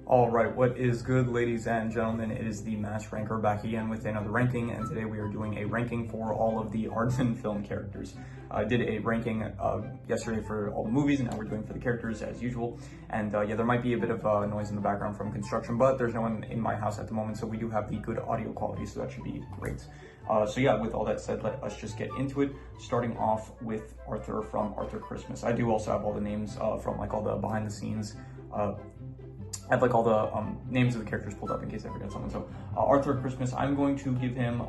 All right, what is good, ladies and gentlemen? It is the Mass Ranker back again with another ranking, and today we are doing a ranking for all of the Aardman film characters. I did a ranking yesterday for all the movies, and now we're doing for the characters as usual. And yeah, there might be a bit of noise in the background from construction, but there's no one in my house at the moment, so we do have the good audio quality, so that should be great. So yeah, with all that said, let us just get into it, starting off with Arthur from Arthur Christmas. I do also have all the names from like all the behind the scenes I have like all the names of the characters pulled up in case I forget someone. So Arthur Christmas, I'm going to give him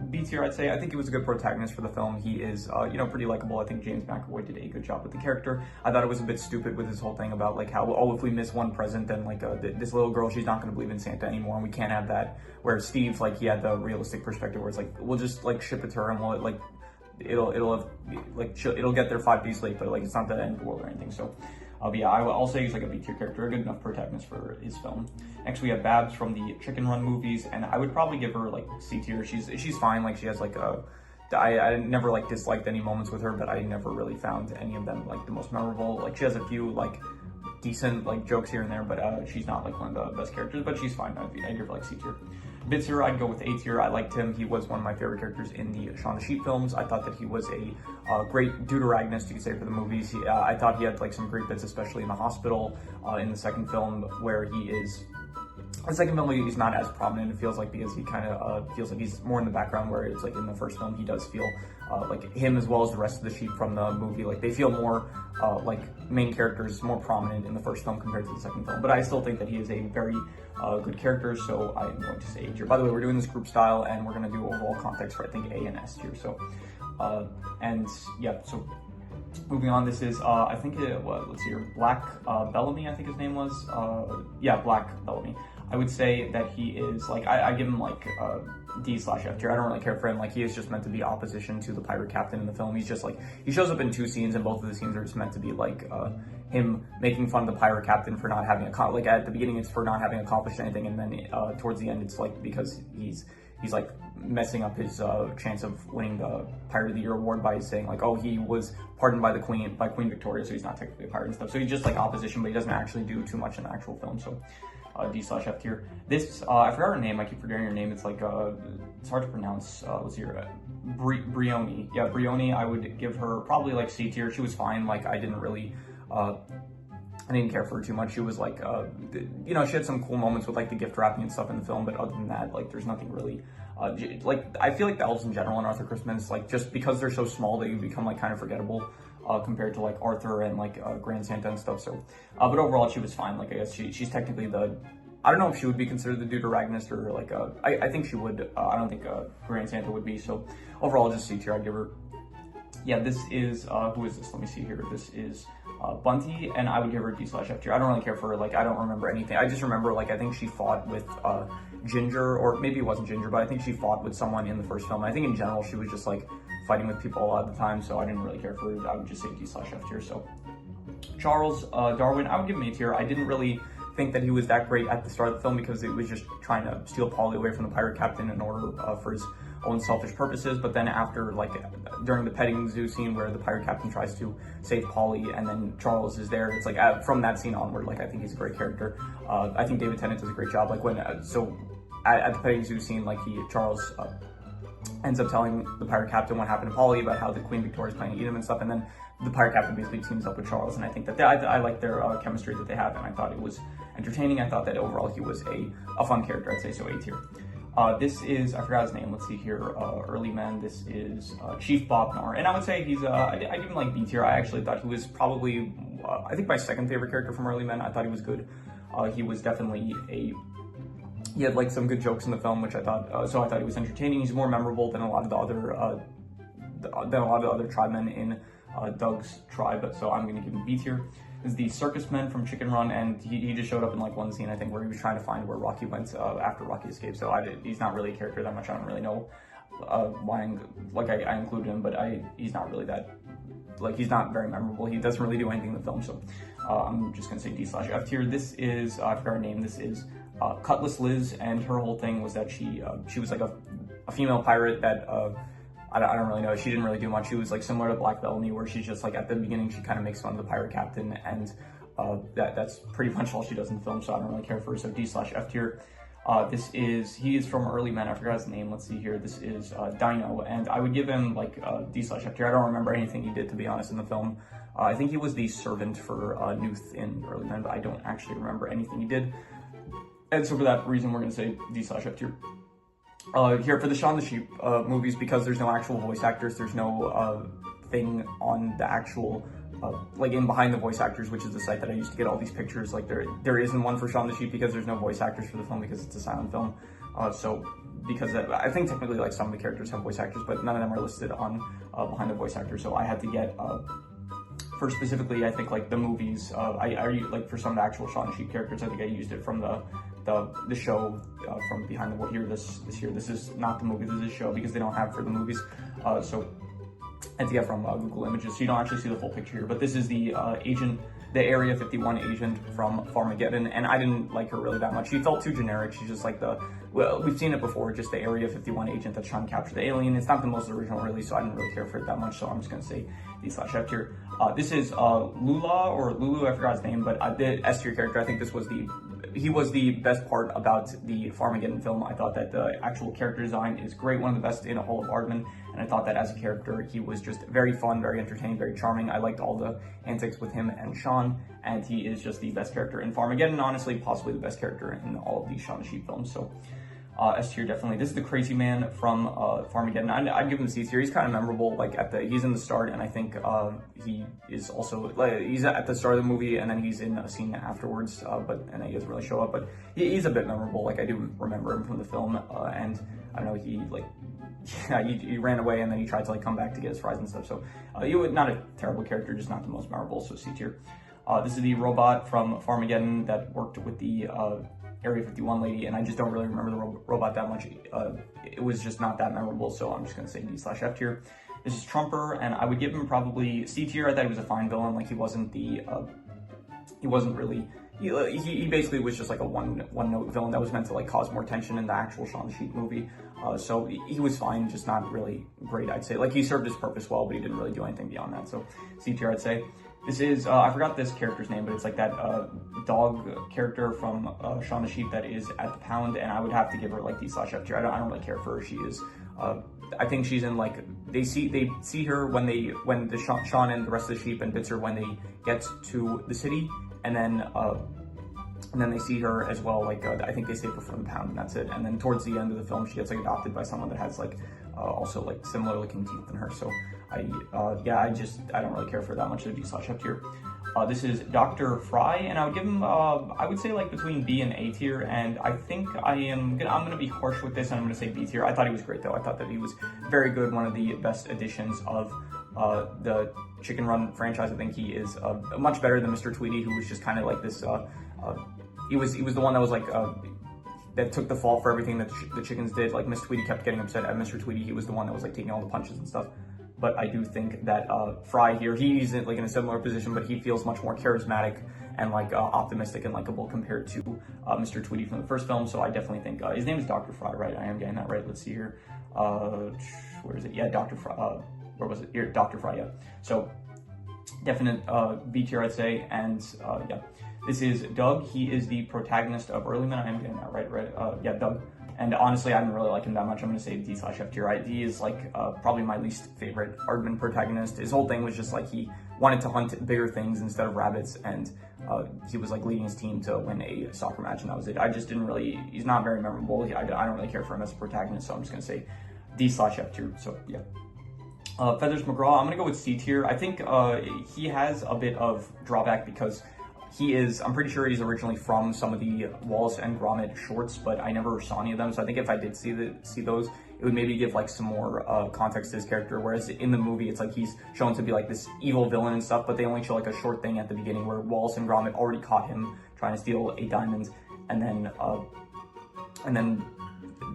B tier, I'd say. I think he was a good protagonist for the film. He is, pretty likable. I think James McAvoy did a good job with the character. I thought it was a bit stupid with his whole thing about like how, oh, if we miss one present, then like this little girl, she's not going to believe in Santa anymore, and we can't have that. Whereas Steve, like, he had the realistic perspective where it's like, we'll just like ship it to her and we'll like, it'll get there 5 days late, but like it's not the end of the world or anything. So but yeah, I'll say he's like a B tier character, a good enough protagonist for his film. Next we have Babs from the Chicken Run movies, and I would probably give her like C tier. She's fine. Like, she has like I never like disliked any moments with her, but I never really found any of them like the most memorable. Like, she has a few like decent like jokes here and there, but she's not like one of the best characters, but she's fine. I'd give her like C tier. Bitzer, I'd go with A tier. I liked him. He was one of my favorite characters in the Shaun the Sheep films. I thought that he was a great deuteragonist, you could say, for the movies. I thought he had like some great bits, especially in the hospital in the second film, where he is. The second film, he's not as prominent, it feels like, because he kind of feels like he's more in the background, where it's like in the first film he does feel like him, as well as the rest of the sheep from the movie, like they feel more like main characters, more prominent in the first film compared to the second film. But I still think that he is a very good character, so I'm going to say A tier. By the way, we're doing this group style, and we're going to do overall context for I think A and S tier. So and yeah, so moving on, this is I think let's see here, Black Bellamy, I think his name was. Yeah, Black Bellamy. I would say that he is like, I give him like D/F tier. I don't really care for him. Like, he is just meant to be opposition to the pirate captain in the film. He's just like, he shows up in 2 scenes, and both of the scenes are just meant to be like him making fun of the pirate captain for not having like at the beginning it's for not having accomplished anything, and then towards the end it's like because he's like messing up his chance of winning the Pirate of the Year award by saying like, oh, he was pardoned by Queen Victoria, so he's not technically a pirate and stuff. So he's just like opposition, but he doesn't actually do too much in the actual film. So D/F tier. This I forgot her name. I keep forgetting her name. It's like it's hard to pronounce. Let's see here. Brioni. Yeah, Brioni. I would give her probably like C tier. She was fine. Like, I didn't really. I didn't care for her too much. She was like, she had some cool moments with like the gift wrapping and stuff in the film, but other than that, like, there's nothing really. Like, I feel like the elves in general in Arthur Christmas, like, just because they're so small, they become like kind of forgettable compared to like Arthur and like Grand Santa and stuff. So, but overall, she was fine. Like, I guess she's technically I don't know if she would be considered the deuteragonist or like I think she would. I don't think Grand Santa would be. So overall, just C tier. I'd give her. Yeah, this is who is this? Let me see here. This is Bunty, and I would give her D/F tier. I don't really care for her. Like, I don't remember anything. I just remember like I think she fought with Ginger, or maybe it wasn't Ginger, but I think she fought with someone in the first film. I think in general she was just like fighting with people a lot of the time, so I didn't really care for her. I would just say D/F tier. So Charles Darwin, I would give him A tier. I didn't really think that he was that great at the start of the film because it was just trying to steal Polly away from the pirate captain in order for his own selfish purposes. But then after, like, during the petting zoo scene where the pirate captain tries to save Polly and then Charles is there, it's like from that scene onward, like, I think he's a great character. I think David Tennant does a great job. Like, when at the petting zoo scene, like, Charles ends up telling the pirate captain what happened to Polly, about how the Queen Victoria is planning to eat him and stuff, and then the pirate captain basically teams up with Charles, and I think that I like their chemistry that they have, and I thought it was entertaining. I thought that overall he was a fun character. I'd say so, A tier. This is, I forgot his name, let's see here, Early Man. This is Chief Bob Nar, and I would say he's, I give him like B tier. I actually thought he was probably, I think my second favorite character from Early Man. I thought he was good. He was definitely he had like some good jokes in the film, which I thought, so I thought he was entertaining. He's more memorable than a lot of the other tribemen in Doug's tribe, so I'm gonna give him B tier. Is the circus men from Chicken Run, and he just showed up in like one scene, I think, where he was trying to find where Rocky went after Rocky escaped. So he's not really a character that much. I don't really know why I included him, but he's not really that, like, he's not very memorable. He doesn't really do anything in the film, so I'm just gonna say D/F tier. This is I forgot her name. This is Cutlass Liz, and her whole thing was that she was like a female pirate that I don't really know. She didn't really do much. She was like similar to Black Bellamy, where she's just like at the beginning she kind of makes fun of the pirate captain, and that's pretty much all she does in the film, so I don't really care for her. So D/F tier. He is from Early Men. I forgot his name. Let's see here. This is Dino, and I would give him like D/F tier. I don't remember anything he did, to be honest, in the film. I think he was the servant for Newt in Early Men, but I don't actually remember anything he did. And so for that reason, we're going to say D/F tier. Here for the Shaun the Sheep movies, because there's no actual voice actors, there's no thing on the actual like in behind the voice actors, which is the site that I used to get all these pictures. Like there isn't one for Shaun the Sheep because there's no voice actors for the film because it's a silent film. So because I think technically like some of the characters have voice actors, but none of them are listed on behind the voice actors. So I had to get for specifically I think like the movies. I like for some of the actual Shaun the Sheep characters, I think I used it from the show from behind the here this year. This is not the movie, this is a show because they don't have for the movies. So I had to get from Google Images, so you don't actually see the full picture here. But this is the agent, the Area 51 agent from Farmageddon, and I didn't like her really that much. She felt too generic. She's just like well, we've seen it before, just the Area 51 agent that's trying to capture the alien. It's not the most original, really, so I didn't really care for it that much. So I'm just gonna say D/F tier. This is Lula or Lulu, I forgot his name, but the S tier character. I think this was he was the best part about the Farmageddon film. I thought that the actual character design is great, one of the best in all of Aardman, and I thought that as a character, he was just very fun, very entertaining, very charming. I liked all the antics with him and Shaun, and he is just the best character in Farmageddon, honestly, possibly the best character in all of these Shaun the Sheep films. So S tier definitely. This is the crazy man from Farmageddon. I'd give him C tier. He's kind of memorable. Like he's in the start, and I think he is also like he's at the start of the movie, and then he's in a scene afterwards. And he doesn't really show up, but he's a bit memorable. Like I do remember him from the film, and I don't know, he like he ran away, and then he tried to like come back to get his fries and stuff. So he was not a terrible character, just not the most memorable. So C tier. This is the robot from Farmageddon that worked with the Area 51 lady, and I just don't really remember the robot that much. It was just not that memorable, so I'm just gonna say D/F tier. This is Trumper, and I would give him probably C tier. I thought he was a fine villain. Like he wasn't really. He basically was just like a one note villain that was meant to like cause more tension in the actual Shaun the Sheep movie. So he was fine, just not really great, I'd say. Like he served his purpose well, but he didn't really do anything beyond that. So C tier, I'd say. This is, I forgot this character's name, but it's like that dog character from Shaun the Sheep that is at the pound, and I would have to give her like D/F tier. I don't really care for her. She is, I think she's in like, they see her when the Shaun and the rest of the sheep and Bitzer when they get to the city, and then they see her as well, like, I think they save her from the pound and that's it. And then towards the end of the film, she gets like adopted by someone that has like, also like similar looking teeth than her. So I don't really care for that much of D/F tier. This is Dr. Fry, and I would give him, I would say like between B and A tier, and I think I'm gonna be harsh with this, and I'm gonna say B tier. I thought he was great though. I thought that he was very good, one of the best additions of the Chicken Run franchise. I think he is much better than Mr. Tweety, who was just kind of like this, he was the one that was like, that took the fall for everything that the chickens did. Like Miss Tweety kept getting upset at Mr. Tweety. He was the one that was like taking all the punches and stuff. But I do think that Fry here, he's like in a similar position, but he feels much more charismatic and like optimistic and likable compared to Mr. Tweety from the first film. So I definitely think his name is Dr. Fry, right? I am getting that right. Let's see here. Where is it? Yeah, Dr. Fry. Where was it? Here, Dr. Fry. Yeah. So definite B tier, I'd say. And yeah, this is Doug. He is the protagonist of Early Men. I am getting that right. Right? Yeah, Doug. And honestly, I didn't really like him that much. I'm going to say D/F tier. He is like probably my least favorite Aardman protagonist. His whole thing was just like he wanted to hunt bigger things instead of rabbits, and he was like leading his team to win a soccer match, and that was it. I just didn't really, he's not very memorable. I don't really care for him as a protagonist, so I'm just going to say D/F tier. So yeah. Feathers McGraw, I'm going to go with C tier. I think he has a bit of drawback because I'm pretty sure he's originally from some of the Wallace and Gromit shorts, but I never saw any of them. So I think if I did see those, it would maybe give like some more context to his character. Whereas in the movie, it's like he's shown to be like this evil villain and stuff, but they only show like a short thing at the beginning where Wallace and Gromit already caught him trying to steal a diamond, and then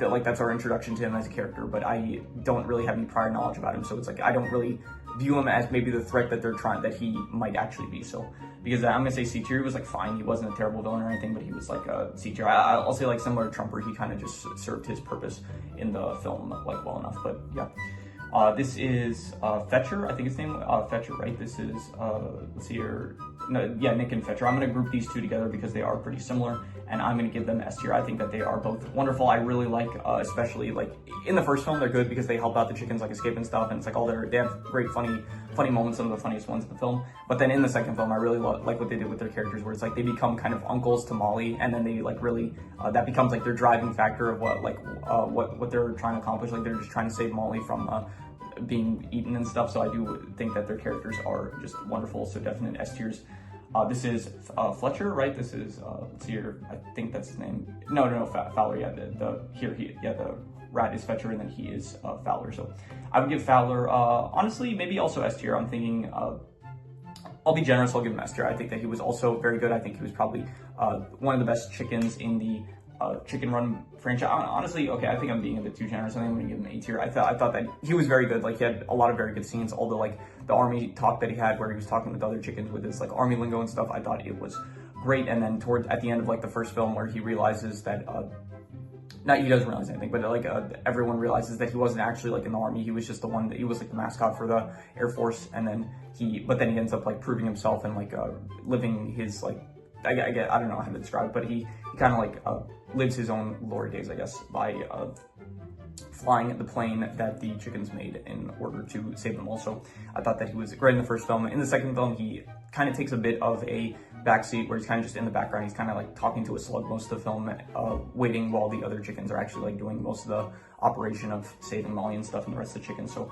like that's our introduction to him as a character. But I don't really have any prior knowledge about him, so it's like I don't really view him as maybe the threat that he might actually be. So because I'm gonna say C tier, he was like fine. He wasn't a terrible villain or anything, but he was like a C tier. I'll say like similar to Trumper, he kind of just served his purpose in the film like well enough. But yeah, this is Fetcher. I think his name Fetcher, right? This is let's see here. no, yeah, Nick and Fetcher. I'm going to group these two together because they are pretty similar, and I'm going to give them S tier. I think that they are both wonderful. I really like, especially like in the first film, they're good because they help out the chickens like escape and stuff, and it's like they have great funny moments, some of the funniest ones in the film. But then in the second film, I really like what they did with their characters, where it's like they become kind of uncles to Molly, and then they like really that becomes like their driving factor of what they're trying to accomplish. Like they're just trying to save Molly from being eaten and stuff. So I do think that their characters are just wonderful. So definite S tiers. This is Fletcher, right? This is let's see here. I think that's his name. No, Fowler. Yeah, the rat is Fetcher, and then he is Fowler. So I would give Fowler honestly maybe also S tier. I'm thinking I'll be generous. I'll give him S tier. I think that he was also very good. I think he was probably one of the best chickens in the Chicken Run franchise. Honestly, okay, I think I'm being a bit too generous. I think I'm gonna give him A tier. I thought that he was very good. Like he had a lot of very good scenes. All the like the army talk that he had, where he was talking with other chickens with his like army lingo and stuff. I thought it was great. And then at the end of like the first film, where he realizes that not he doesn't realize anything, but like everyone realizes that he wasn't actually like in the army. He was just the one that he was like the mascot for the Air Force. And then he ends up like proving himself and like living his like. I don't know how to describe it, but he kind of like lives his own glory days, I guess, by flying the plane that the chickens made in order to save them all. So I thought that he was great in the first film. In the second film, he kind of takes a bit of a backseat where he's kind of just in the background. He's kind of like talking to a slug most of the film, waiting while the other chickens are actually like doing most of the operation of saving Molly and stuff and the rest of the chickens. So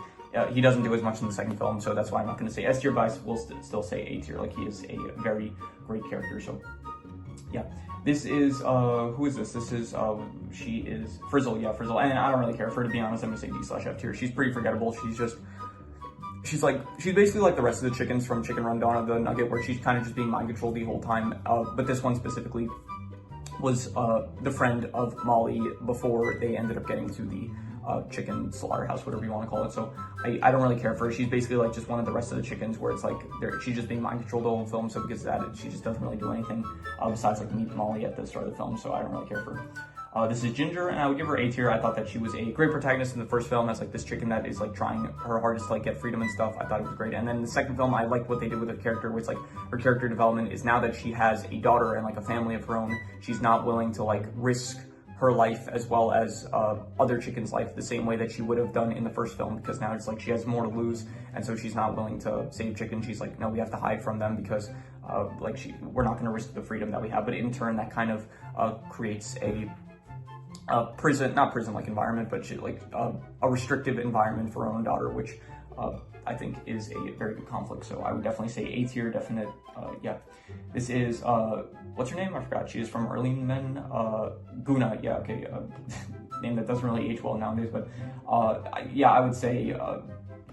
he doesn't do as much in the second film, so that's why I'm not going to say S tier, but I will still say A tier. Like he is a very great character. So yeah, this is who is this? This is she is Frizzle. Yeah, Frizzle, and I don't really care for her, to be honest. I'm gonna say D/F tier. She's pretty forgettable. She's basically like the rest of the chickens from Chicken Run Dawn of the Nugget, where she's kind of just being mind controlled the whole time. But this one specifically was the friend of Molly before they ended up getting to the chicken slaughterhouse, whatever you want to call it. So I don't really care for her. She's basically like just one of the rest of the chickens, where it's like she's just being mind controlled the whole film. So because of that, she just doesn't really do anything besides like meet Molly at the start of the film. So I don't really care for her. This is Ginger, and I would give her A tier. I thought that she was a great protagonist in the first film as like this chicken that is like trying her hardest to like get freedom and stuff. I thought it was great. And then in the second film, I liked what they did with her character, where it's like her character development is now that she has a daughter and like a family of her own, she's not willing to like risk her life as well as other chickens' life the same way that she would have done in the first film, because now it's like she has more to lose, and so she's not willing to save chickens. She's like, no, we have to hide from them because we're not going to risk the freedom that we have. But in turn, that kind of creates a not prison like environment, but a restrictive environment for her own daughter, which I think is a very good conflict. So I would definitely say A tier, definite. Yeah, this is what's her name? I forgot. She is from Aardman. Guna. Yeah, okay. Name that doesn't really age well nowadays, but yeah, I would say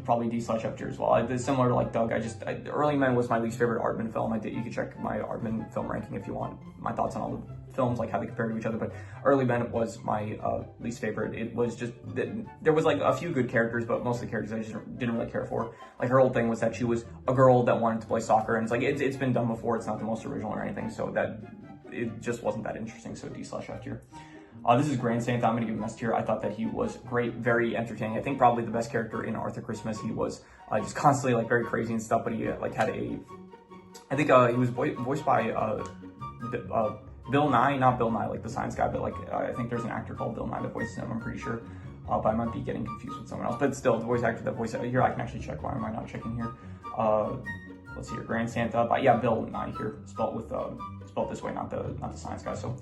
probably D/F tier as well. It's similar to like Doug. Early Men was my least favorite Aardman film. You could check my Aardman film ranking if you want my thoughts on all the films, like how they compare to each other. But Early Men was my least favorite. It was just there was like a few good characters, but most of the characters I just didn't really care for. Like her whole thing was that she was a girl that wanted to play soccer, and it's like it's been done before. It's not the most original or anything, so that it just wasn't that interesting. So D/F tier. This is Grand Santa. I'm going to give him S tier. I thought that he was great, very entertaining. I think probably the best character in Arthur Christmas. He was just constantly like very crazy and stuff, but he like had I think he was voiced by Bill Nye, not Bill Nye like the science guy, but like I think there's an actor called Bill Nye that voices him. I'm pretty sure, but I might be getting confused with someone else. But still, the voice actor that voiced it here, I can actually check. Why am I not checking here? Let's see here, Grand Santa. But yeah, Bill Nye here, spelled this way, not the science guy. So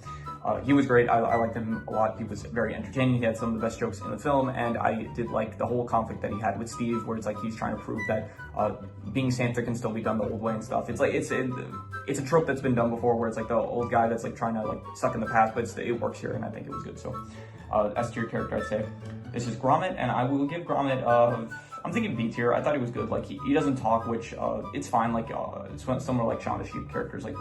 he was great. I liked him a lot. He was very entertaining. He had some of the best jokes in the film, and I did like the whole conflict that he had with Steve, where it's like he's trying to prove that being Santa can still be done the old way and stuff. It's like it's a trope that's been done before, where it's like the old guy that's like trying to like suck in the past, but it works here, and I think it was good. So S tier character, I'd say. This is Gromit, and I will give Gromit I'm thinking B tier. I thought he was good. Like he doesn't talk, which it's fine. Like it's similar like Shaun the Sheep characters. Like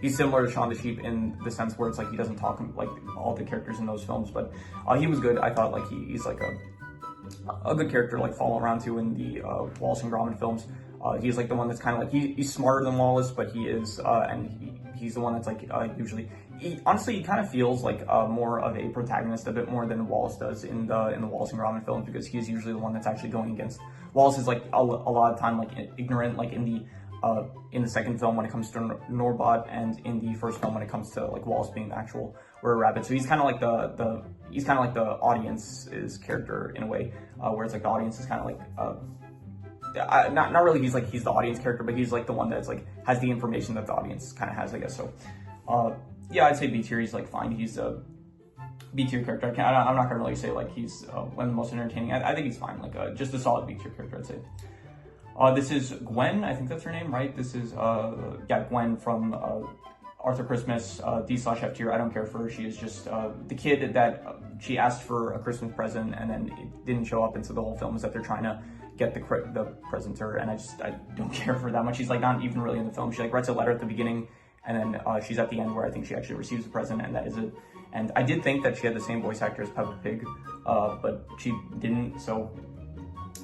he's similar to Shaun the Sheep in the sense where it's like he doesn't talk like all the characters in those films. But he was good. I thought like he's like a good character to like follow around to in the Wallace and Gromit films. He's like the one that's kind of like he's smarter than Wallace, but he is and he's the one that's like usually. Honestly, he kind of feels like more of a protagonist, a bit more than Wallace does in the Wallace and Gromit films, because he's usually the one that's actually going against. Wallace is like a lot of time like ignorant, like in the in the second film when it comes to Norbot, and in the first film when it comes to like Wallace being the actual Were Rabbit. So he's kind of like he's kind of like the audience's character in a way, whereas like the audience is kind of like not really he's the audience character, but he's like the one that's like has the information that the audience kind of has, I guess. So yeah, I'd say B tier. He's like fine. He's a B tier character. I'm not gonna really say like he's one of the most entertaining. I think he's fine. Like just a solid B tier character, I'd say. This is Gwen, I think that's her name, right? This is, yeah, Gwen from Arthur Christmas, D/F tier. I don't care for her. She is just the kid that she asked for a Christmas present and then it didn't show up, and so the whole film is that they're trying to get the present to her, and I don't care for her that much. She's like not even really in the film. She like writes a letter at the beginning, and then she's at the end where I think she actually receives the present, and that is it. And I did think that she had the same voice actor as Peppa Pig, but she didn't, so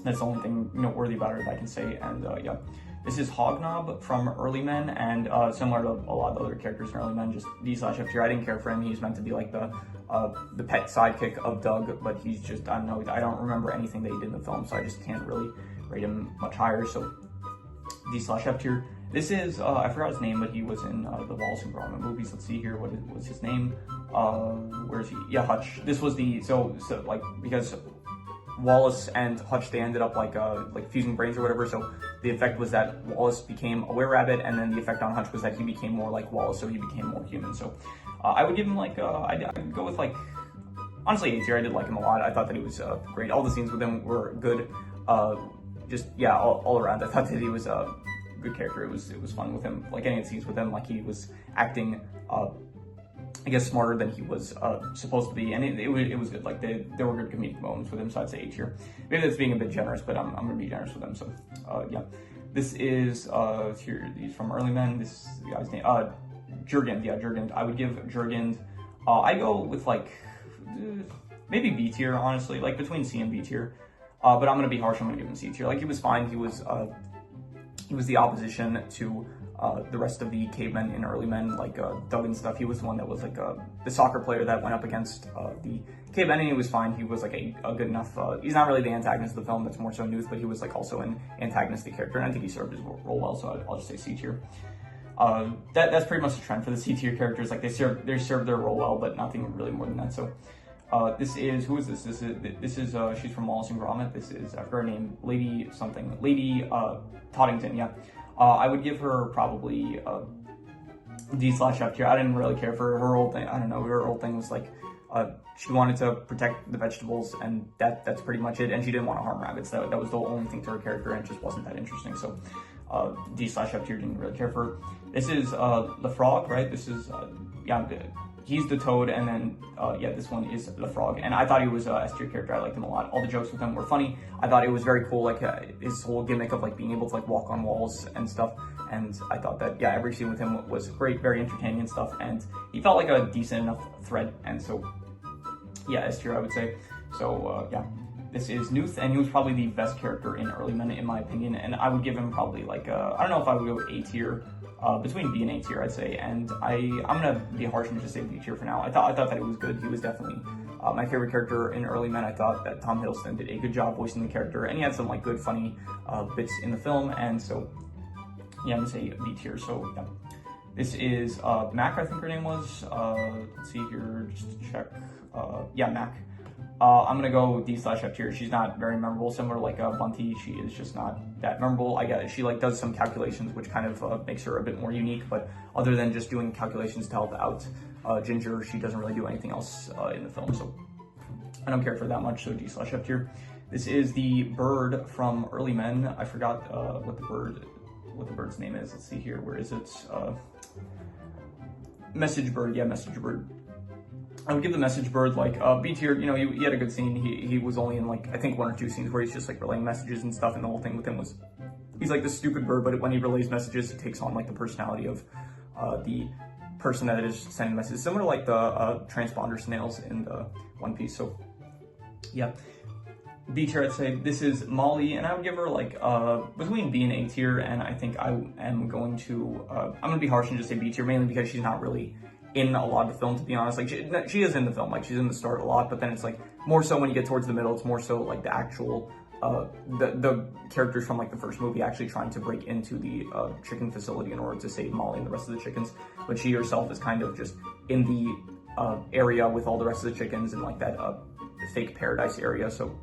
that's the only thing noteworthy about her that I can say. And yeah, this is Hognob from Early Men, and similar to a lot of the other characters in Early Men, just D/F tier. I didn't care for him. He's meant to be like the pet sidekick of Doug, but he's just, I don't know, I don't remember anything that he did in the film, so I just can't really rate him much higher. So D/F tier. This is I forgot his name, but he was in the Wallace and Gromit movies. Let's see here, what was his name? Where is he? Yeah, Hutch. This was the so like because Wallace and Hutch, they ended up like fusing brains or whatever, so the effect was that Wallace became a were-rabbit, and then the effect on Hutch was that he became more like Wallace, so he became more human. So I would give him like I'd go with like honestly A tier. I did like him a lot. I thought that he was great. All the scenes with him were good. Just yeah, all around I thought that he was a good character. It was fun with him, like any of the scenes with him, like he was acting I guess smarter than he was supposed to be, and it was good. Like there were good comedic moments with him, so I'd say A tier. Maybe that's being a bit generous, but I'm gonna be generous with him. So yeah, this is here. He's from Early Men. This is the guy's name. Jurgen. Yeah, Jurgen. I would give Jurgen. I go with like maybe B tier, honestly, like between C and B tier. But I'm gonna be harsh. I'm gonna give him C tier. Like he was fine. He was the opposition to the rest of the cavemen in Early Men, like Doug and stuff. He was the one that was like the soccer player that went up against the cavemen, and he was fine. He was like a good enough, he's not really the antagonist of the film, that's more so Newt, but he was like also an antagonistic character, and I think he served his role well, so I'll just say C tier. That's pretty much the trend for the C tier characters. Like they serve their role well, but nothing really more than that. So this is, who is this? This is she's from Wallace and Gromit. This is, I forgot her name, Lady something, Lady Toddington, yeah. I would give her probably D/F tier. I didn't really care for her whole thing. I don't know, her whole thing was like, she wanted to protect the vegetables, and that's pretty much it, and she didn't want to harm rabbits. That was the only thing to her character, and it just wasn't that interesting. So D/F tier, didn't really care for her. This is the frog, right? This is yeah, he's the toad, and then yeah, this one is the frog, and I thought he was a S tier character. I liked him a lot. All the jokes with him were funny. I thought it was very cool, like his whole gimmick of like being able to like walk on walls and stuff. And I thought that yeah, every scene with him was great, very entertaining and stuff. And he felt like a decent enough thread. And so yeah, S tier, I would say. So yeah, this is Newt, and he was probably the best character in Early Men in my opinion. And I would give him probably like I don't know if I would go A tier. Between B and A tier, I'd say, and I'm gonna be harsh and just say B tier for now. I thought that it was good. He was definitely my favorite character in Early Men. I thought that Tom Hiddleston did a good job voicing the character, and he had some like good, funny bits in the film. And so, yeah, I'm gonna say B tier. So yeah, this is Mac. I think her name was. Let's see here, just to check. Yeah, Mac. I'm gonna go D/F tier. She's not very memorable, similar to like Bunty. She is just not that memorable. I get it. She like does some calculations, which kind of makes her a bit more unique. But other than just doing calculations to help out Ginger, she doesn't really do anything else in the film. So I don't care for that much. So D/F tier. This is the bird from Early Men. I forgot what the bird's name is. Let's see here. Where is it? Message bird. Yeah, message bird. I would give the message bird like B tier. You know, he had a good scene. He was only in like I think 1 or 2 scenes where he's just like relaying messages and stuff, and the whole thing with him was he's like the stupid bird, but when he relays messages, he takes on like the personality of the person that is sending messages, similar to like the transponder snails in the One Piece. So yeah, B tier, I'd say. This is Molly, and I would give her like between B and A tier, and I think I am going to I'm gonna be harsh and just say B tier, mainly because she's not really in a lot of the film, to be honest. Like she is in the film, like she's in the start a lot, but then it's like more so when you get towards the middle, it's more so like the actual the characters from like the first movie actually trying to break into the chicken facility in order to save Molly and the rest of the chickens, but she herself is kind of just in the area with all the rest of the chickens in like that fake paradise area. So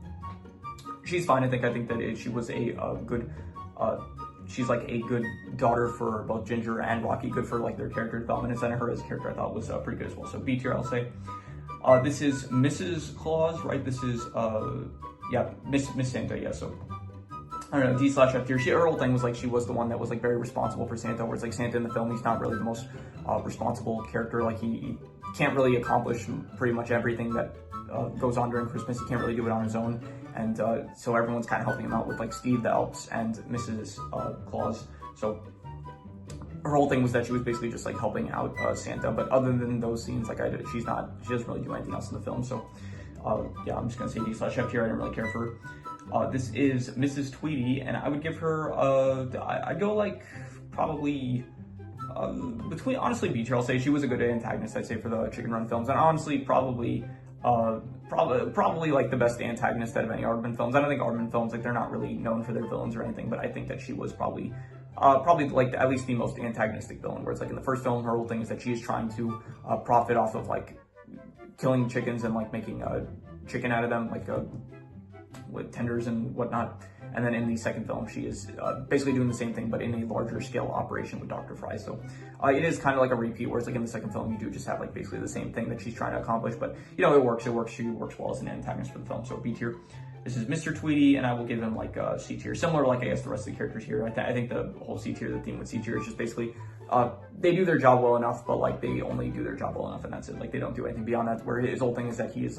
she's fine. I think that she was a good. She's like a good daughter for both Ginger and Rocky, good for like their character development, and then her as a character I thought was pretty good as well. So B tier, I'll say. This is Mrs. Claus, right? This is yeah, Miss Santa, yeah. So I don't know, D/F tier. Her whole thing was like she was the one that was like very responsible for Santa, whereas like Santa in the film, he's not really the most responsible character. Like he can't really accomplish pretty much everything that goes on during Christmas. He can't really do it on his own. And so everyone's kind of helping him out with like Steve the Elves and Mrs. Claus. So her whole thing was that she was basically just like helping out Santa. But other than those scenes, like she doesn't really do anything else in the film. So yeah, I'm just gonna say D/F tier. I didn't really care for her. This is Mrs. Tweedy, and I would give her I'd go like probably between honestly B tier. I'll say she was a good antagonist. I'd say for the Chicken Run films, and honestly probably like the best antagonist out of any Aardman films. I don't think Aardman films, like they're not really known for their villains or anything, but I think that she was probably like at least the most antagonistic villain, where it's like in the first film, her whole thing is that she is trying to profit off of like killing chickens and like making chicken out of them, like with tenders and whatnot. And then in the second film, she is basically doing the same thing, but in a larger scale operation with Dr. Fry. So it is kind of like a repeat, whereas like in the second film, you do just have like basically the same thing that she's trying to accomplish. But you know, it works. She works well as an antagonist for the film. So B tier. This is Mr. Tweedy, and I will give him like a C tier, similar to like I guess the rest of the characters here. I think the whole C tier, the theme with C tier is just basically they do their job well enough, but like they only do their job well enough, and that's it. Like they don't do anything beyond that. Where his whole thing is that he's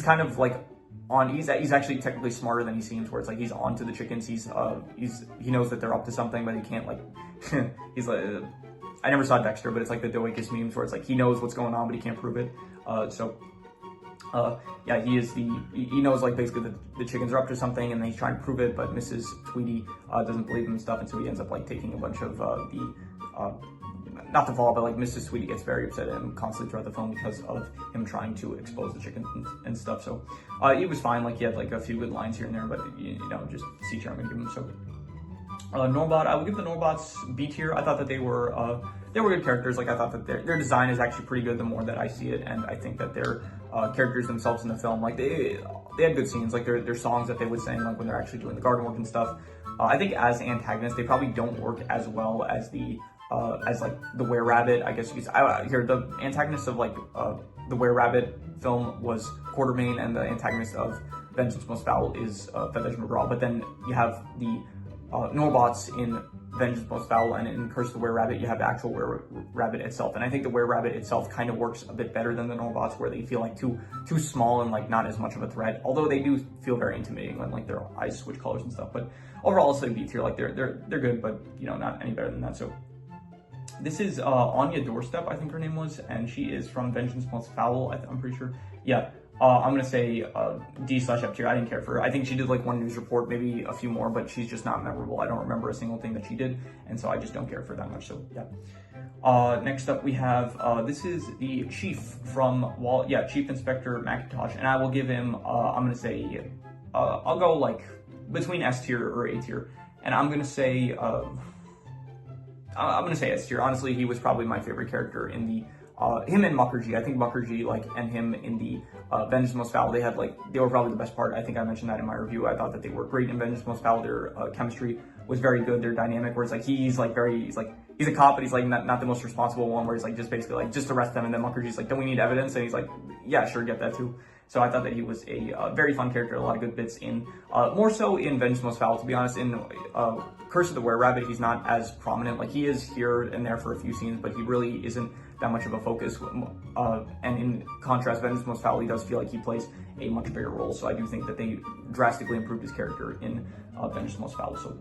kind of like he's actually technically smarter than he seems, where it's like he's on to the chickens. He knows that they're up to something, but he can't like he's like I never saw Dexter, but it's like the Doikis memes where it's like he knows what's going on, but he can't prove it. Yeah, he knows like basically the chickens are up to something, and he's trying to prove it, but Mrs. Tweedy doesn't believe him and stuff, and so he ends up like taking a bunch of not the fall, but like Mrs. Tweedy gets very upset at him constantly throughout the film because of him trying to expose the chickens and stuff. So he was fine. Like he had like a few good lines here and there, but you know, just C tier I'm gonna give him. So Norbot, I would give the Norbots B tier. I thought that they were good characters. Like I thought that their design is actually pretty good the more that I see it, and I think that their characters themselves in the film, like they had good scenes, like their songs that they would sing like when they're actually doing the garden work and stuff. I think as antagonists, they probably don't work as well as as like the Were-Rabbit, I guess you could say. Here, the antagonist of like the Were-Rabbit film was Quartermain, and the antagonist of Vengeance Most Foul is Fetish McGraw. But then you have the Norbots in Vengeance Most Foul, and in Curse of the Were-Rabbit, you have the actual Were-Rabbit itself. And I think the Were-Rabbit itself kind of works a bit better than the Norbots, where they feel like too small and like not as much of a threat. Although they do feel very intimidating when like their eyes switch colors and stuff. But overall, I'll say B tier. Like they're good, but you know, not any better than that. So this is Anya Doorstep, I think her name was, and she is from Vengeance Most Foul. I'm pretty sure. Yeah. I'm gonna say D/F tier. I didn't care for her. I think she did like one news report, maybe a few more, but she's just not memorable. I don't remember a single thing that she did, and so I just don't care for her that much. So yeah. Next up we have this is the chief from Chief Inspector Macintosh, and I will give him I'm gonna say I'll go like between S tier or A tier, and I'm gonna say S tier. Honestly, he was probably my favorite character in the him and Mukherjee. I think Mukherjee and him in the Vengeance Most Foul, they were probably the best part. I think I mentioned that in my review. I thought that they were great in Vengeance Most Foul. Their chemistry was very good. Their dynamic, where it's like he's a cop, but he's like not the most responsible one, where he's like just basically like just arrest them, and then Mukherjee's like, don't we need evidence? And he's like, yeah, sure, get that too. So I thought that he was a very fun character, a lot of good bits in, more so in Vengeance Most Foul, to be honest. In Curse of the Were-Rabbit, he's not as prominent. Like he is here and there for a few scenes, but he really isn't that much of a focus. And in contrast, Vengeance Most Foul, he does feel like he plays a much bigger role. So I do think that they drastically improved his character in Vengeance Most Foul. So,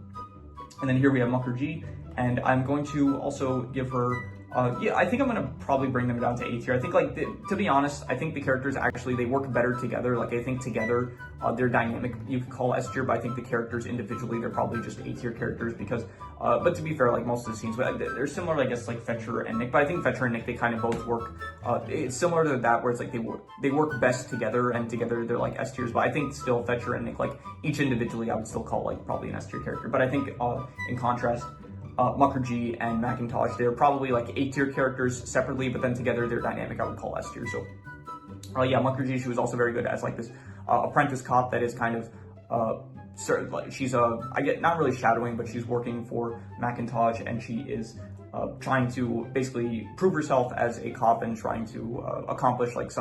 and then here we have Mukherjee, and I'm going to also give her. I think I'm gonna probably bring them down to A tier. I think to be honest, I think the characters actually, they work better together. Like I think together, their dynamic you could call S tier, but I think the characters individually, they're probably just A tier characters, because But to be fair, like most of the scenes, they're similar, I guess, like Fetcher and Nick. But I think Fetcher and Nick, they kind of both work. It's similar to that, where it's like they work best together, and together they're like S tiers. But I think still Fetcher and Nick, like each individually, I would still call like probably an S tier character. But I think in contrast, Mukherjee and Macintosh, they're probably like A tier characters separately, but then together their dynamic I would call S tier. So yeah, Mukherjee, she was also very good as like this apprentice cop that is kind of she's I get not really shadowing, but she's working for Macintosh, and she is trying to basically prove herself as a cop and trying to accomplish like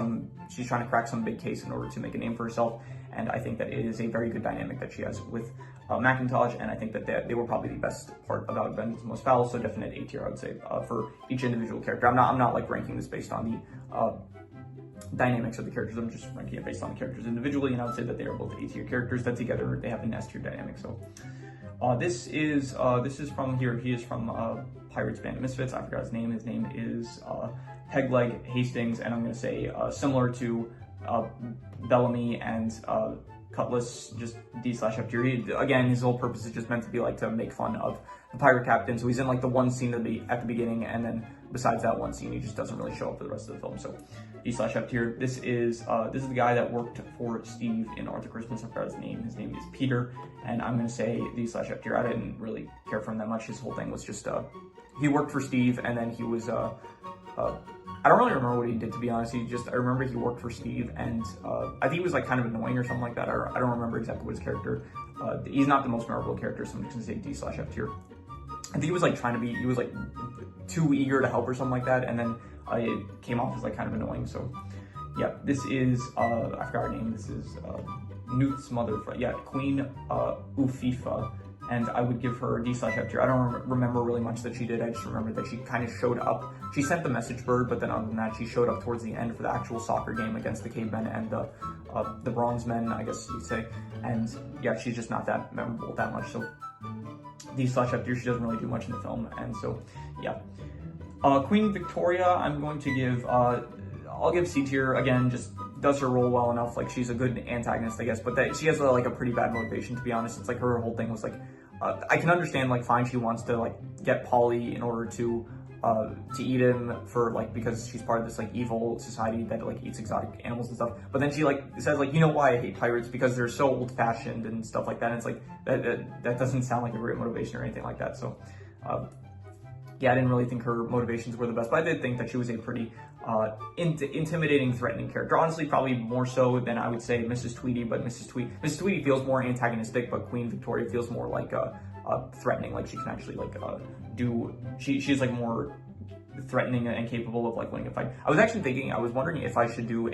she's trying to crack some big case in order to make a name for herself. And I think that it is a very good dynamic that she has with Macintosh, and I think that they were probably the best part about Ben's Most Foul. So definite A tier, I would say, for each individual character. I'm not like ranking this based on the dynamics of the characters. I'm just ranking it based on the characters individually, and I would say that they are both A tier characters that together they have an S tier dynamic. So this is from here. He is from Pirates Band of Misfits. I forgot his name. His name is Pegleg Hastings, and I'm going to say similar to Bellamy and Cutlass, just D/F tier. Again, his whole purpose is just meant to be like to make fun of the pirate captain. So he's in like the one scene at the beginning, and then besides that one scene, he just doesn't really show up for the rest of the film. So D/F tier. This is the guy that worked for Steve in Arthur Christmas. I forgot his name. His name is Peter, and I'm gonna say D/F tier. I didn't really care for him that much. His whole thing was just he worked for Steve, and then he was I don't really remember what he did, to be honest. I remember he worked for Steve, and I think he was like kind of annoying or something like that. I don't remember exactly what his character. He's not the most memorable character, so I'm just gonna say D/F tier. I think he was like he was like too eager to help or something like that, and then it came off as like kind of annoying. So yeah, this is I forgot her name. This is Newt's mother. Yeah, Queen Ufifa. And I would give her D/F tier. I don't remember really much that she did. I just remember that she kind of showed up. She sent the message bird, but then other than that, she showed up towards the end for the actual soccer game against the cavemen and the bronze men, I guess you'd say. And yeah, she's just not that memorable that much. So D/F tier, she doesn't really do much in the film. And so yeah. Queen Victoria, I'm going to give, I'll give C tier. Again, just does her role well enough. Like, she's a good antagonist, I guess, but she has like a pretty bad motivation, to be honest. It's like her whole thing was like, I can understand, like, fine, she wants to like get Polly in order to eat him for like, because she's part of this like evil society that like eats exotic animals and stuff. But then she like says like, you know why I hate pirates? Because they're so old fashioned and stuff like that. And it's like that doesn't sound like a great motivation or anything like that. So yeah, I didn't really think her motivations were the best, but I did think that she was a pretty intimidating, threatening character. Honestly, probably more so than I would say Mrs. Tweedy, but Mrs. Tweedy feels more antagonistic, but Queen Victoria feels more like threatening. Like, she can actually like she's like more threatening and capable of like winning a fight. I was wondering if I should do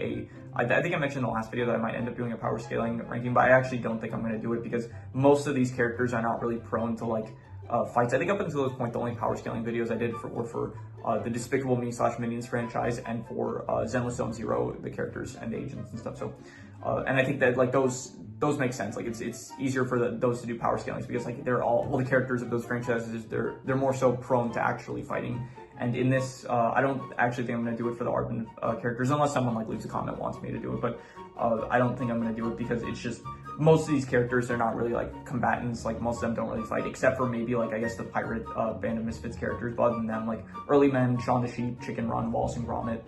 I think I mentioned in the last video that I might end up doing a power scaling ranking, but I actually don't think I'm going to do it because most of these characters are not really prone to like fights. I think up until this point, the only power scaling videos I did were for the Despicable Me / Minions franchise and for Zenless Zone Zero, the characters and the agents and stuff. So, and I think that like those make sense. Like, it's easier for those to do power scalings because like they're all the characters of those franchises. They're more so prone to actually fighting. And in this, I don't actually think I'm going to do it for the Aardman characters unless someone like leaves a comment wants me to do it. But I don't think I'm going to do it because it's just most of these characters, they're not really like combatants. Like, most of them don't really fight, except for maybe like I guess the pirate Band of Misfits characters. But other than them, like Early Men, Shaun the Sheep, Chicken Run, Wallace and Gromit,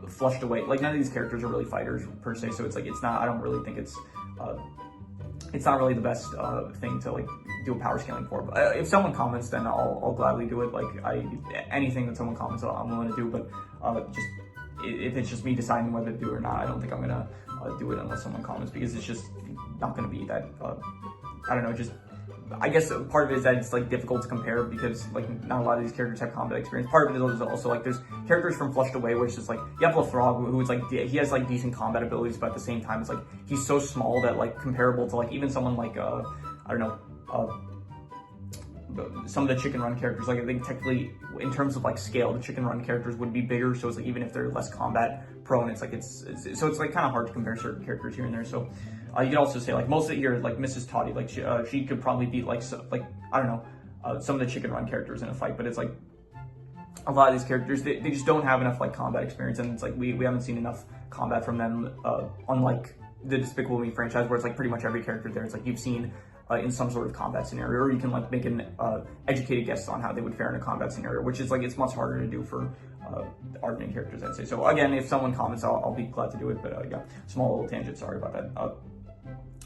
Flushed Away. Like, none of these characters are really fighters per se. So it's like I don't really think it's not really the best thing to like do a power scaling for. But if someone comments, then I'll gladly do it. Like, anything that someone comments on, I'm willing to do. But just if it's just me deciding whether to do it or not, I don't think I'm gonna do it unless someone comments, because it's just not gonna be that. I don't know. Just I guess part of it is that it's like difficult to compare because like not a lot of these characters have combat experience. Part of it is also like there's characters from Flushed Away, which is like you have LaFrog, who's like he has like decent combat abilities, but at the same time it's like he's so small that like comparable to like even someone like I don't know some of the Chicken Run characters, like I think technically in terms of like scale, the Chicken Run characters would be bigger. So it's like even if they're less combat prone, it's like it's like kind of hard to compare certain characters here and there. So you could also say like most of it here, like Mrs. Toddy, like she could probably beat like I don't know some of the Chicken Run characters in a fight, but it's like a lot of these characters they just don't have enough like combat experience, and it's like we haven't seen enough combat from them, unlike the Despicable Me franchise where it's like pretty much every character there. It's like you've seen in some sort of combat scenario, or you can like make an educated guess on how they would fare in a combat scenario, which is like, it's much harder to do for Aardman characters, I'd say. So again, if someone comments, I'll be glad to do it, but yeah, small little tangent, sorry about that.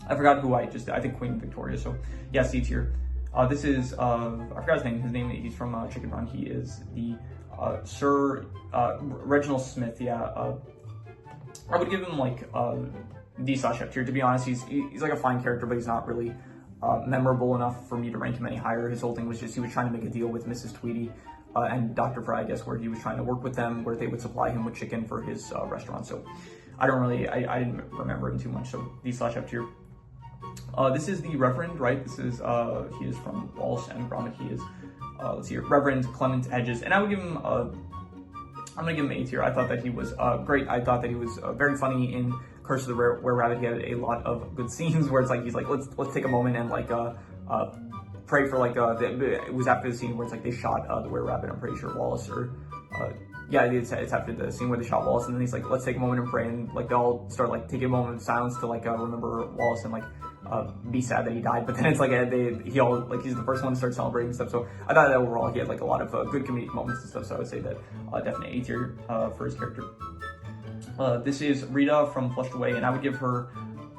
I forgot who I think Queen Victoria, so yeah, C tier. This is, I forgot his name, he's from Chicken Run. He is the Sir Reginald Smith, yeah. I would give him like D/F tier, to be honest. He's like a fine character, but he's not really memorable enough for me to rank him any higher. His whole thing was just, he was trying to make a deal with Mrs. Tweedy and Dr. Fry, I guess, where he was trying to work with them, where they would supply him with chicken for his restaurant. So I didn't remember him too much, so D/F tier. This is the Reverend, right? This is, he is from Wallace and Gromit. He is, let's see here, Reverend Clement Hedges. And I would give him, I'm gonna give him A tier. I thought that he was great. I thought that he was very funny in Curse of the Were-Rabbit. He had a lot of good scenes where it's like, he's like, let's take a moment and like, pray for like, it was after the scene where it's like they shot the Were-Rabbit, I'm pretty sure Wallace, or, yeah, it's after the scene where they shot Wallace, and then he's like, let's take a moment and pray, and like they all start like taking a moment of silence to like remember Wallace and like be sad that he died. But then it's like he's the first one to start celebrating and stuff. So I thought that overall he had like a lot of good comedic moments and stuff. So I would say that definitely A tier for his character. This is Rita from Flushed Away, and I would give her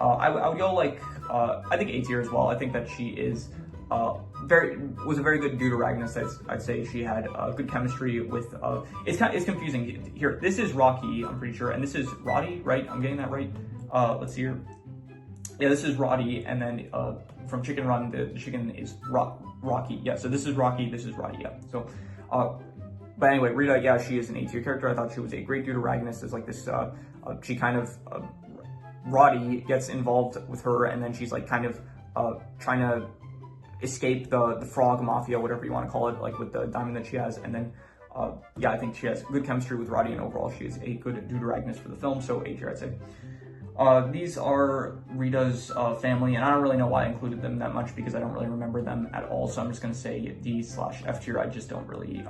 I would go like I think A tier as well. I think that she is was a very good deuteragonist. I'd say she had good chemistry with it's confusing here. This is Rocky, I'm pretty sure, and this is Roddy, right? I'm getting that right. Let's see here. Yeah, this is Roddy, and then from Chicken Run, the chicken is Rocky. Yeah, so this is Rocky, this is Roddy. Yeah. So, but anyway, Rita, yeah, she is an A tier character. I thought she was a great deuteragonist. It's like this. She kind of Roddy gets involved with her, and then she's like kind of trying to escape the frog mafia, whatever you want to call it, like with the diamond that she has. And then yeah, I think she has good chemistry with Roddy, and overall she is a good deuteragonist for the film, so A tier, I'd say. These are Rita's family, and I don't really know why I included them that much because I don't really remember them at all, so I'm just going to say D/F tier. I just don't really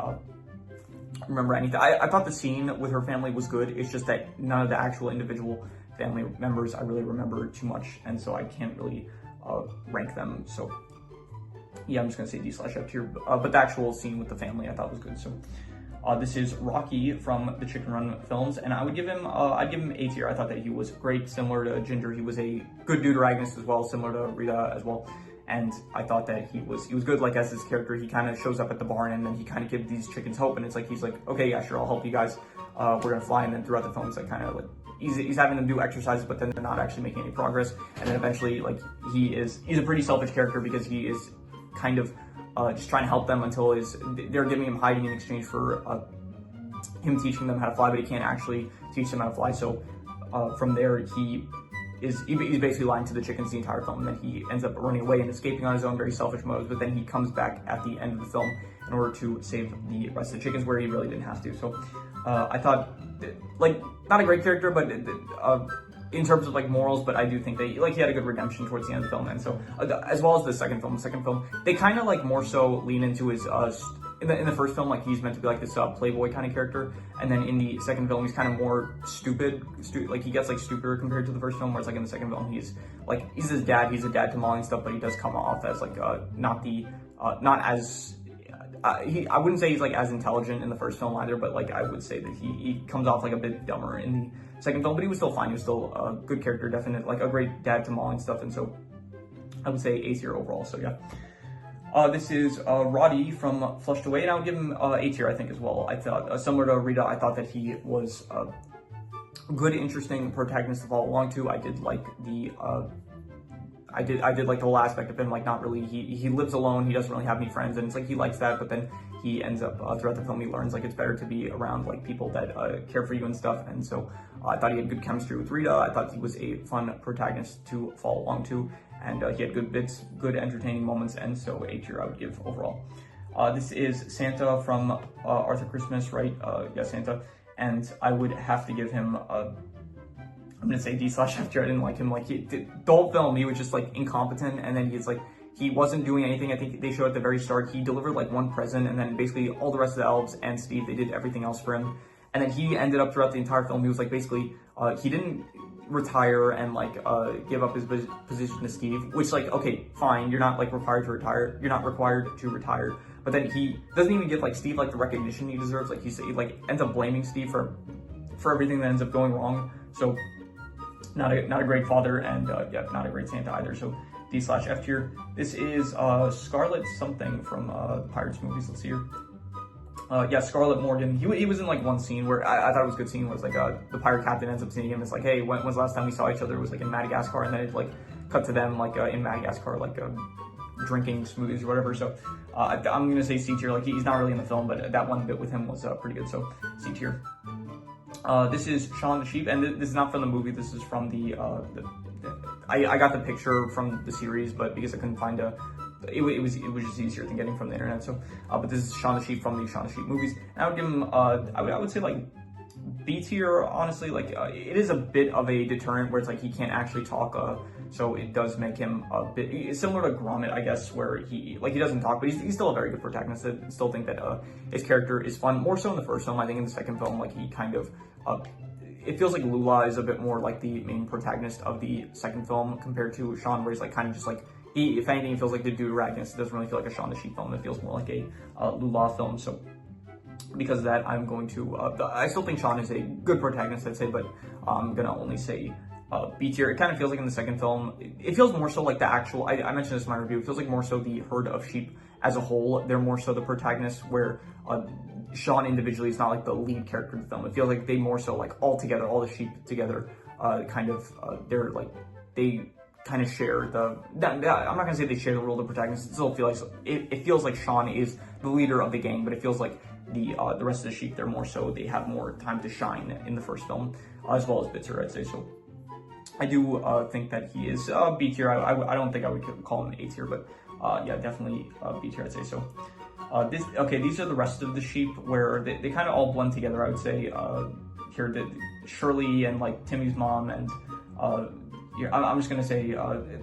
remember anything. I thought the scene with her family was good. It's just that none of the actual individual family members I really remember too much, and so I can't really rank them. So yeah, I'm just gonna say D/F tier. But the actual scene with the family I thought was good. So this is Rocky from the Chicken Run films, and I would give him I'd give him A tier. I thought that he was great, similar to Ginger. He was a good deuteragonist as well, similar to Rita as well. And I thought that he was good, like as his character. He kind of shows up at the barn, and then he kind of gives these chickens hope, and it's like he's like, okay, yeah, sure, I'll help you guys. We're gonna fly. And then throughout the film, he's like kind of like he's having them do exercises, but then they're not actually making any progress. And then eventually, like he's a pretty selfish character because he is kind of just trying to help them until they're giving him hiding in exchange for him teaching them how to fly, but he can't actually teach them how to fly. So from there, he's basically lying to the chickens the entire film, and then he ends up running away and escaping on his own very selfish motives, but then he comes back at the end of the film in order to save the rest of the chickens, where he really didn't have to. So I thought, like, not a great character, but in terms of like morals, but I do think that like he had a good redemption towards the end of the film. And so as well as the second film, they kind of like more so lean into his in the first film, like he's meant to be like this playboy kind of character, and then in the second film he's kind of more stupid, like he gets like stupider compared to the first film, where it's like in the second film he's his dad, he's a dad to Molly and stuff, but he does come off as like not as I wouldn't say he's like as intelligent in the first film either, but like I would say that he comes off like a bit dumber in the second film, but he was still fine. He was still a good character, definite, like a great dad to Molly and stuff, and so I would say A tier overall. So yeah. This is Roddy from Flushed Away, and I would give him A tier, I think, as well. I thought, similar to Rita, I thought that he was a good, interesting protagonist to follow along to. I did like the I did like the whole aspect of him, like not really, he lives alone, he doesn't really have any friends, and it's like he likes that, but then he ends up, throughout the film, he learns like it's better to be around like people that care for you and stuff, and so I thought he had good chemistry with Rita. I thought he was a fun protagonist to follow along to, and he had good bits, good entertaining moments, and so A tier I would give overall. This is Santa from Arthur Christmas, right? Yeah, Santa, and I would have to give him I'm gonna say D/F tier. I didn't like him. Like the whole film, he was just like incompetent, and then he wasn't doing anything. I think they showed at the very start he delivered like one present, and then basically all the rest of the elves and Steve, they did everything else for him. And then he ended up throughout the entire film, he was like basically he didn't retire and like give up his position to Steve, which like, okay, fine, you're not like required to retire, you're not required to retire, but then he doesn't even give like Steve like the recognition he deserves. Like he like ends up blaming Steve for everything that ends up going wrong. So not a great father, and yeah, not a great Santa either. So D/F tier. This is Scarlet something from the Pirates movies. Let's see here. Yeah, Scarlet Morgan. He was in like one scene where I thought it was a good scene. Was like the pirate captain ends up seeing him. It's like, hey, when was the last time we saw each other? It was like in Madagascar, and then it like cut to them like in Madagascar, like drinking smoothies or whatever. So I'm gonna say C tier. Like he's not really in the film, but that one bit with him was pretty good. So C tier. This is Shaun the Sheep, and this is not from the movie. This is from I got the picture from the series, but because I couldn't find it was just easier than getting from the internet. So, but this is Shaun the Sheep from the Shaun the Sheep movies. And I would give him, I would say like B tier. Honestly, like it is a bit of a deterrent where it's like he can't actually talk. So it does make him a bit similar to Gromit, I guess, where he doesn't talk, but he's still a very good protagonist. I still think that his character is fun. More so in the first film. I think in the second film, like he kind of it feels like Lula is a bit more like the main protagonist of the second film compared to Shaun, where he's like kind of just like if anything, it feels like the dude Ragnus. It doesn't really feel like a Shaun the Sheep film. It feels more like a Lula film. So because of that, I'm going to. I still think Shaun is a good protagonist, I'd say, but I'm gonna only say B tier. It kind of feels like in the second film, it feels more so like the actual. I mentioned this in my review. It feels like more so the herd of sheep as a whole. They're more so the protagonists, where Shaun individually is not like the lead character of the film. It feels like they more so like all together, all the sheep together, they're like they kind of share I'm not gonna say they share the role of the protagonist. It still feels like it feels like Shaun is the leader of the gang, but it feels like the rest of the sheep, they're more so, they have more time to shine in the first film, as well as Bitzer, I'd say. So I do think that he is B tier. I don't think I would call him A tier, but yeah, definitely B tier, I'd say. So these are the rest of the sheep where they kind of all blend together, I would say. Here, Shirley and like Timmy's mom, and here, I'm just gonna say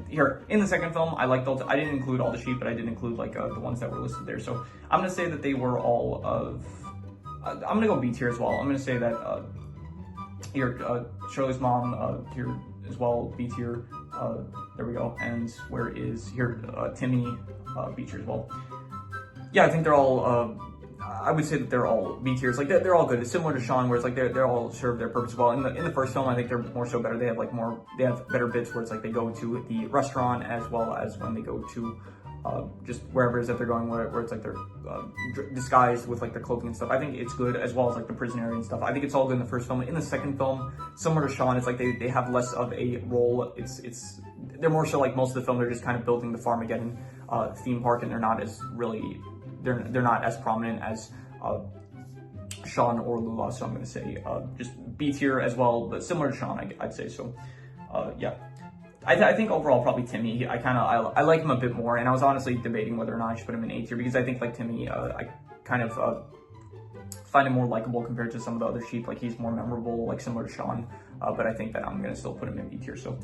here in the second film, I didn't include all the sheep, but I did include like the ones that were listed there. So I'm gonna say that they were all of. I'm gonna go B tier as well. I'm gonna say that here Shirley's mom here as well, B tier. There we go. And where is here Timmy, B tier as well. Yeah, I think they're all. I would say that they're all B tiers. Like they're all good. It's similar to Shaun, where it's like they're all serve their purpose well. In the first film, I think they're more so better. They have better bits where it's like they go to the restaurant, as well as when they go to just wherever it is that they're going, where it's like they're disguised with like their clothing and stuff. I think it's good, as well as like the prison area and stuff. I think it's all good in the first film. In the second film, similar to Shaun, it's like they have less of a role. They're more so like most of the film, they're just kind of building the Farmageddon theme park, and they're not as really. They're not as prominent as Shaun or Lula, so I'm going to say just B tier as well, but similar to Shaun, I'd say. So yeah, I think overall probably Timmy. I like him a bit more, and I was honestly debating whether or not I should put him in A tier, because I think like Timmy, I kind of find him more likable compared to some of the other sheep. Like he's more memorable, like similar to Shaun, but I think that I'm going to still put him in B tier. So.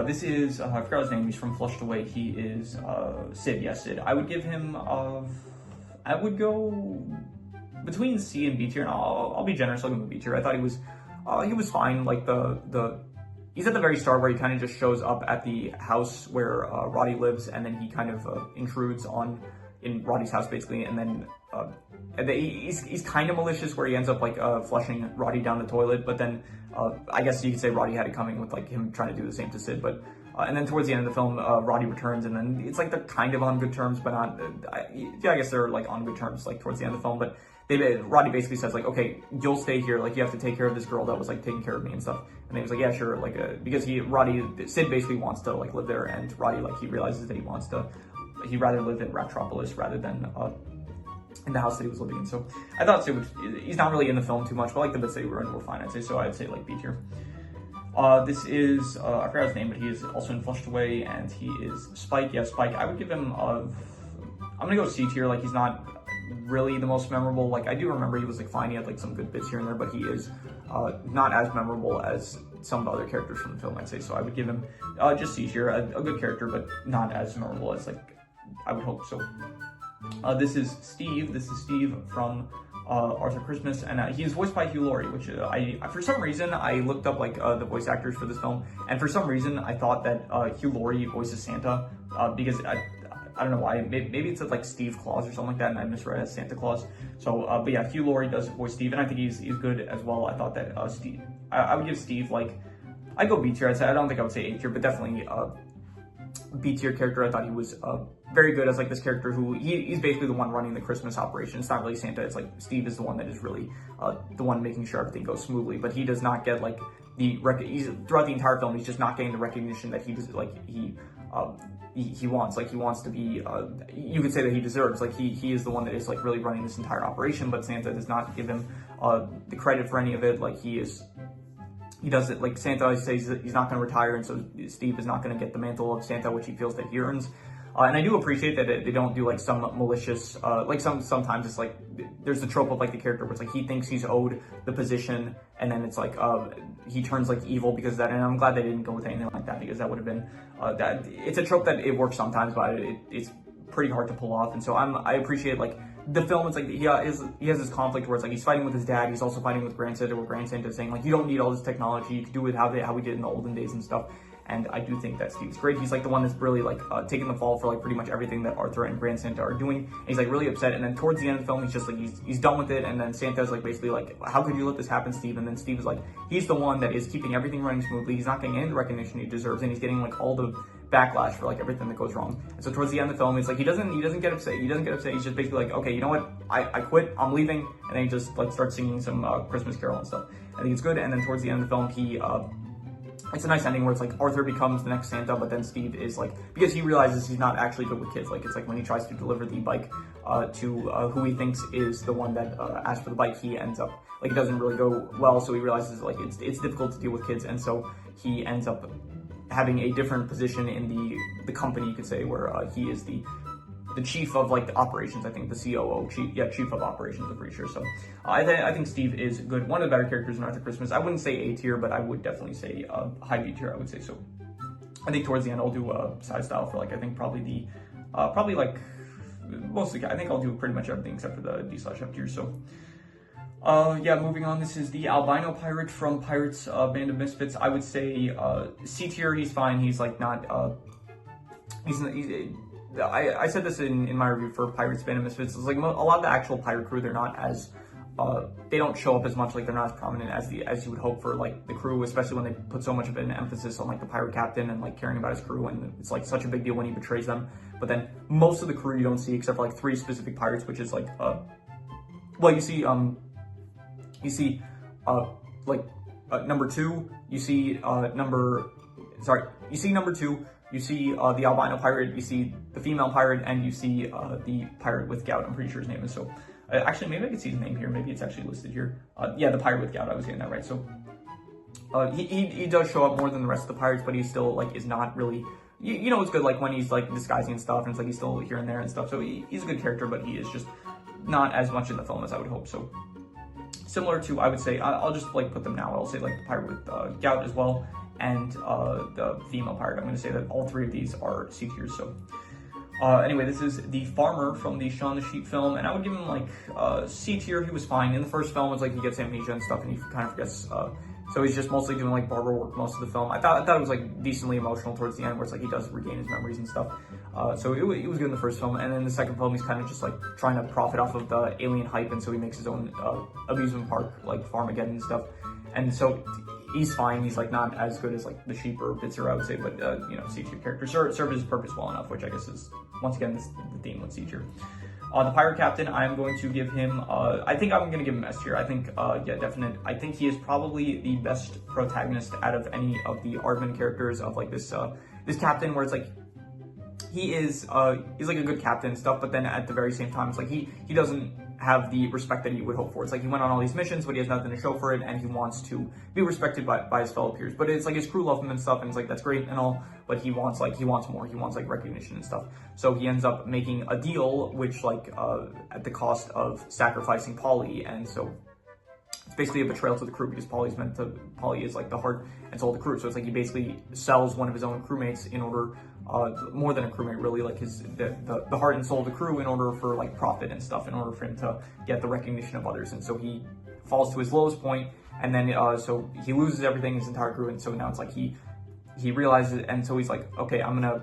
This is, I forgot his name, he's from Flushed Away. He is Sid, yes, Sid. I would give him, I would go between C and B tier, and I'll be generous, I'll give him a B tier. I thought he was fine. Like he's at the very start where he kind of just shows up at the house where Roddy lives, and then he kind of intrudes in Roddy's house basically, and then he's kind of malicious where he ends up like flushing Roddy down the toilet, but then I guess you could say Roddy had it coming with like him trying to do the same to Sid, but and then towards the end of the film, Roddy returns, and then it's like they're kind of on good terms, but not. I guess they're like on good terms like towards the end of the film, but Roddy basically says like, okay, you'll stay here, like you have to take care of this girl that was like taking care of me and stuff, and he was like, yeah, sure, like because Sid basically wants to like live there, and Roddy like he realizes that he'd rather live in Ratropolis rather than in the house that he was living in. So I thought he's not really in the film too much, but like the bits that he were in were fine, I'd say. So I'd say like B tier. This is, I forgot his name, but he is also in Flushed Away, and he is Spike. Yeah, Spike. I would give him I'm gonna go C tier. Like he's not really the most memorable. Like I do remember he was like fine. He had like some good bits here and there, but he is not as memorable as some of the other characters from the film, I'd say. So I would give him just C tier. A good character, but not as memorable as like I would hope. So this is Steve. This is Steve from Arthur Christmas, and he is voiced by Hugh Laurie, which I for some reason I looked up like the voice actors for this film, and for some reason I thought that Hugh Laurie voices Santa because I don't know why. Maybe it's like Steve Claus or something like that, and I misread it as Santa Claus. So, but yeah, Hugh Laurie does voice Steve, and I think he's good as well. I thought that Steve, I would give Steve like, I go B tier. I don't think I would say A tier, but definitely B tier character. I thought he was very good as like this character who he's basically the one running the Christmas operation. It's not really Santa. It's like Steve is the one that is really the one making sure everything goes smoothly. But he does not get like he's throughout the entire film. He's just not getting the recognition that he wants. Like he wants to be. You could say that he deserves. Like he is the one that is like really running this entire operation. But Santa does not give him the credit for any of it. Like he does it like Santa says he's not going to retire, and so Steve is not going to get the mantle of Santa, which he feels that he earns. And I do appreciate that they don't do like some malicious, like sometimes it's like there's the trope of like the character where it's like he thinks he's owed the position, and then it's like he turns like evil because of that. And I'm glad they didn't go with anything like that, because that would have been that it's a trope that it works sometimes, but it's pretty hard to pull off. And so I appreciate like the film. It's like he has this conflict where it's like he's fighting with his dad, he's also fighting with Grand Santa, where Grand Santa is saying like you don't need all this technology, you can do it how we did in the olden days and stuff. And I do think that Steve's great. He's like the one that's really like taking the fall for like pretty much everything that Arthur and Grand Santa are doing. And he's like really upset. And then towards the end of the film, he's just like he's done with it. And then Santa's like basically like, how could you let this happen, Steve? And then Steve is like, he's the one that is keeping everything running smoothly. He's not getting any of the recognition he deserves, and he's getting like all the backlash for like everything that goes wrong. And so towards the end of the film, it's like he doesn't get upset. He's just basically like, okay, you know what? I quit. I'm leaving. And then he just like starts singing some Christmas Carol and stuff. I think it's good. And then towards the end of the film, it's a nice ending where it's like Arthur becomes the next Santa, but then Steve is like, because he realizes he's not actually good with kids. Like it's like when he tries to deliver the bike to who he thinks is the one that asked for the bike, he ends up like it doesn't really go well. So he realizes like it's difficult to deal with kids, and so he ends up having a different position in the company, you could say, where he is the chief of like the operations. I think the COO, chief of operations, I'm pretty sure. So I think Steve is good. One of the better characters in Arthur Christmas. I wouldn't say A tier, but I would definitely say high B tier. I would say so. I think towards the end I'll do side style for like I think probably like mostly. I think I'll do pretty much everything except for the D/F tier. So. Yeah, moving on. This is the albino pirate from Pirates Band of Misfits. I would say C tier. He's fine. He's like not. I said this in my review for Pirates Band of Misfits. It's like a lot of the actual pirate crew, they're not as they don't show up as much. Like they're not as prominent as you would hope for like the crew, especially when they put so much of an emphasis on like the pirate captain and like caring about his crew, and it's like such a big deal when he betrays them. But then most of the crew you don't see except for like 3 specific pirates, which is like well you see number 2, you see number 2, you see the albino pirate, you see the female pirate, and you see the pirate with gout. I'm pretty sure his name is so. Actually, maybe I could see his name here. Maybe it's actually listed here. Yeah, the pirate with gout. I was getting that right. So he does show up more than the rest of the pirates, but he still like is not really. You know, it's good like when he's like disguising and stuff, and it's like he's still here and there and stuff. So he's a good character, but he is just not as much in the film as I would hope. So similar to, I would say, I'll just like put them now. I'll say like the pirate with gout as well, and the female pirate. I'm going to say that all 3 of these are C tiers. So anyway, this is the farmer from the Shaun the Sheep film, and I would give him like C tier. He was fine. In the first film, it's like he gets amnesia and stuff, and he kind of forgets. So he's just mostly doing like barber work most of the film. I thought it was like decently emotional towards the end, where it's like he does regain his memories and stuff. So it was good in the first film, and then the second film he's kind of just like trying to profit off of the alien hype, and so he makes his own amusement park like Farmageddon and stuff. And so he's fine. He's like not as good as like the sheep or Bitzer, I would say, but you know, C tier character served his purpose well enough, which I guess is once again the theme with C tier. The pirate captain, I'm going to give him. I think I'm going to give him S tier. I think, yeah, definite. I think he is probably the best protagonist out of any of the Aardman characters of like this captain, where it's like he's like a good captain and stuff, but then at the very same time, it's like he doesn't have the respect that he would hope for. It's like he went on all these missions, but he has nothing to show for it, and he wants to be respected by his fellow peers. But it's like his crew love him and stuff, and it's like that's great and all, but he wants more. He wants like recognition and stuff. So he ends up making a deal, which like at the cost of sacrificing Polly, and so it's basically a betrayal to the crew, because Polly is like the heart and soul of the crew. So it's like he basically sells one of his own crewmates in order more than a crewmate, really, like the heart and soul of the crew, in order for like profit and stuff, in order for him to get the recognition of others. And so he falls to his lowest point, and then so he loses everything, his entire crew, and so now it's like he realizes it, and so he's like, okay, I'm gonna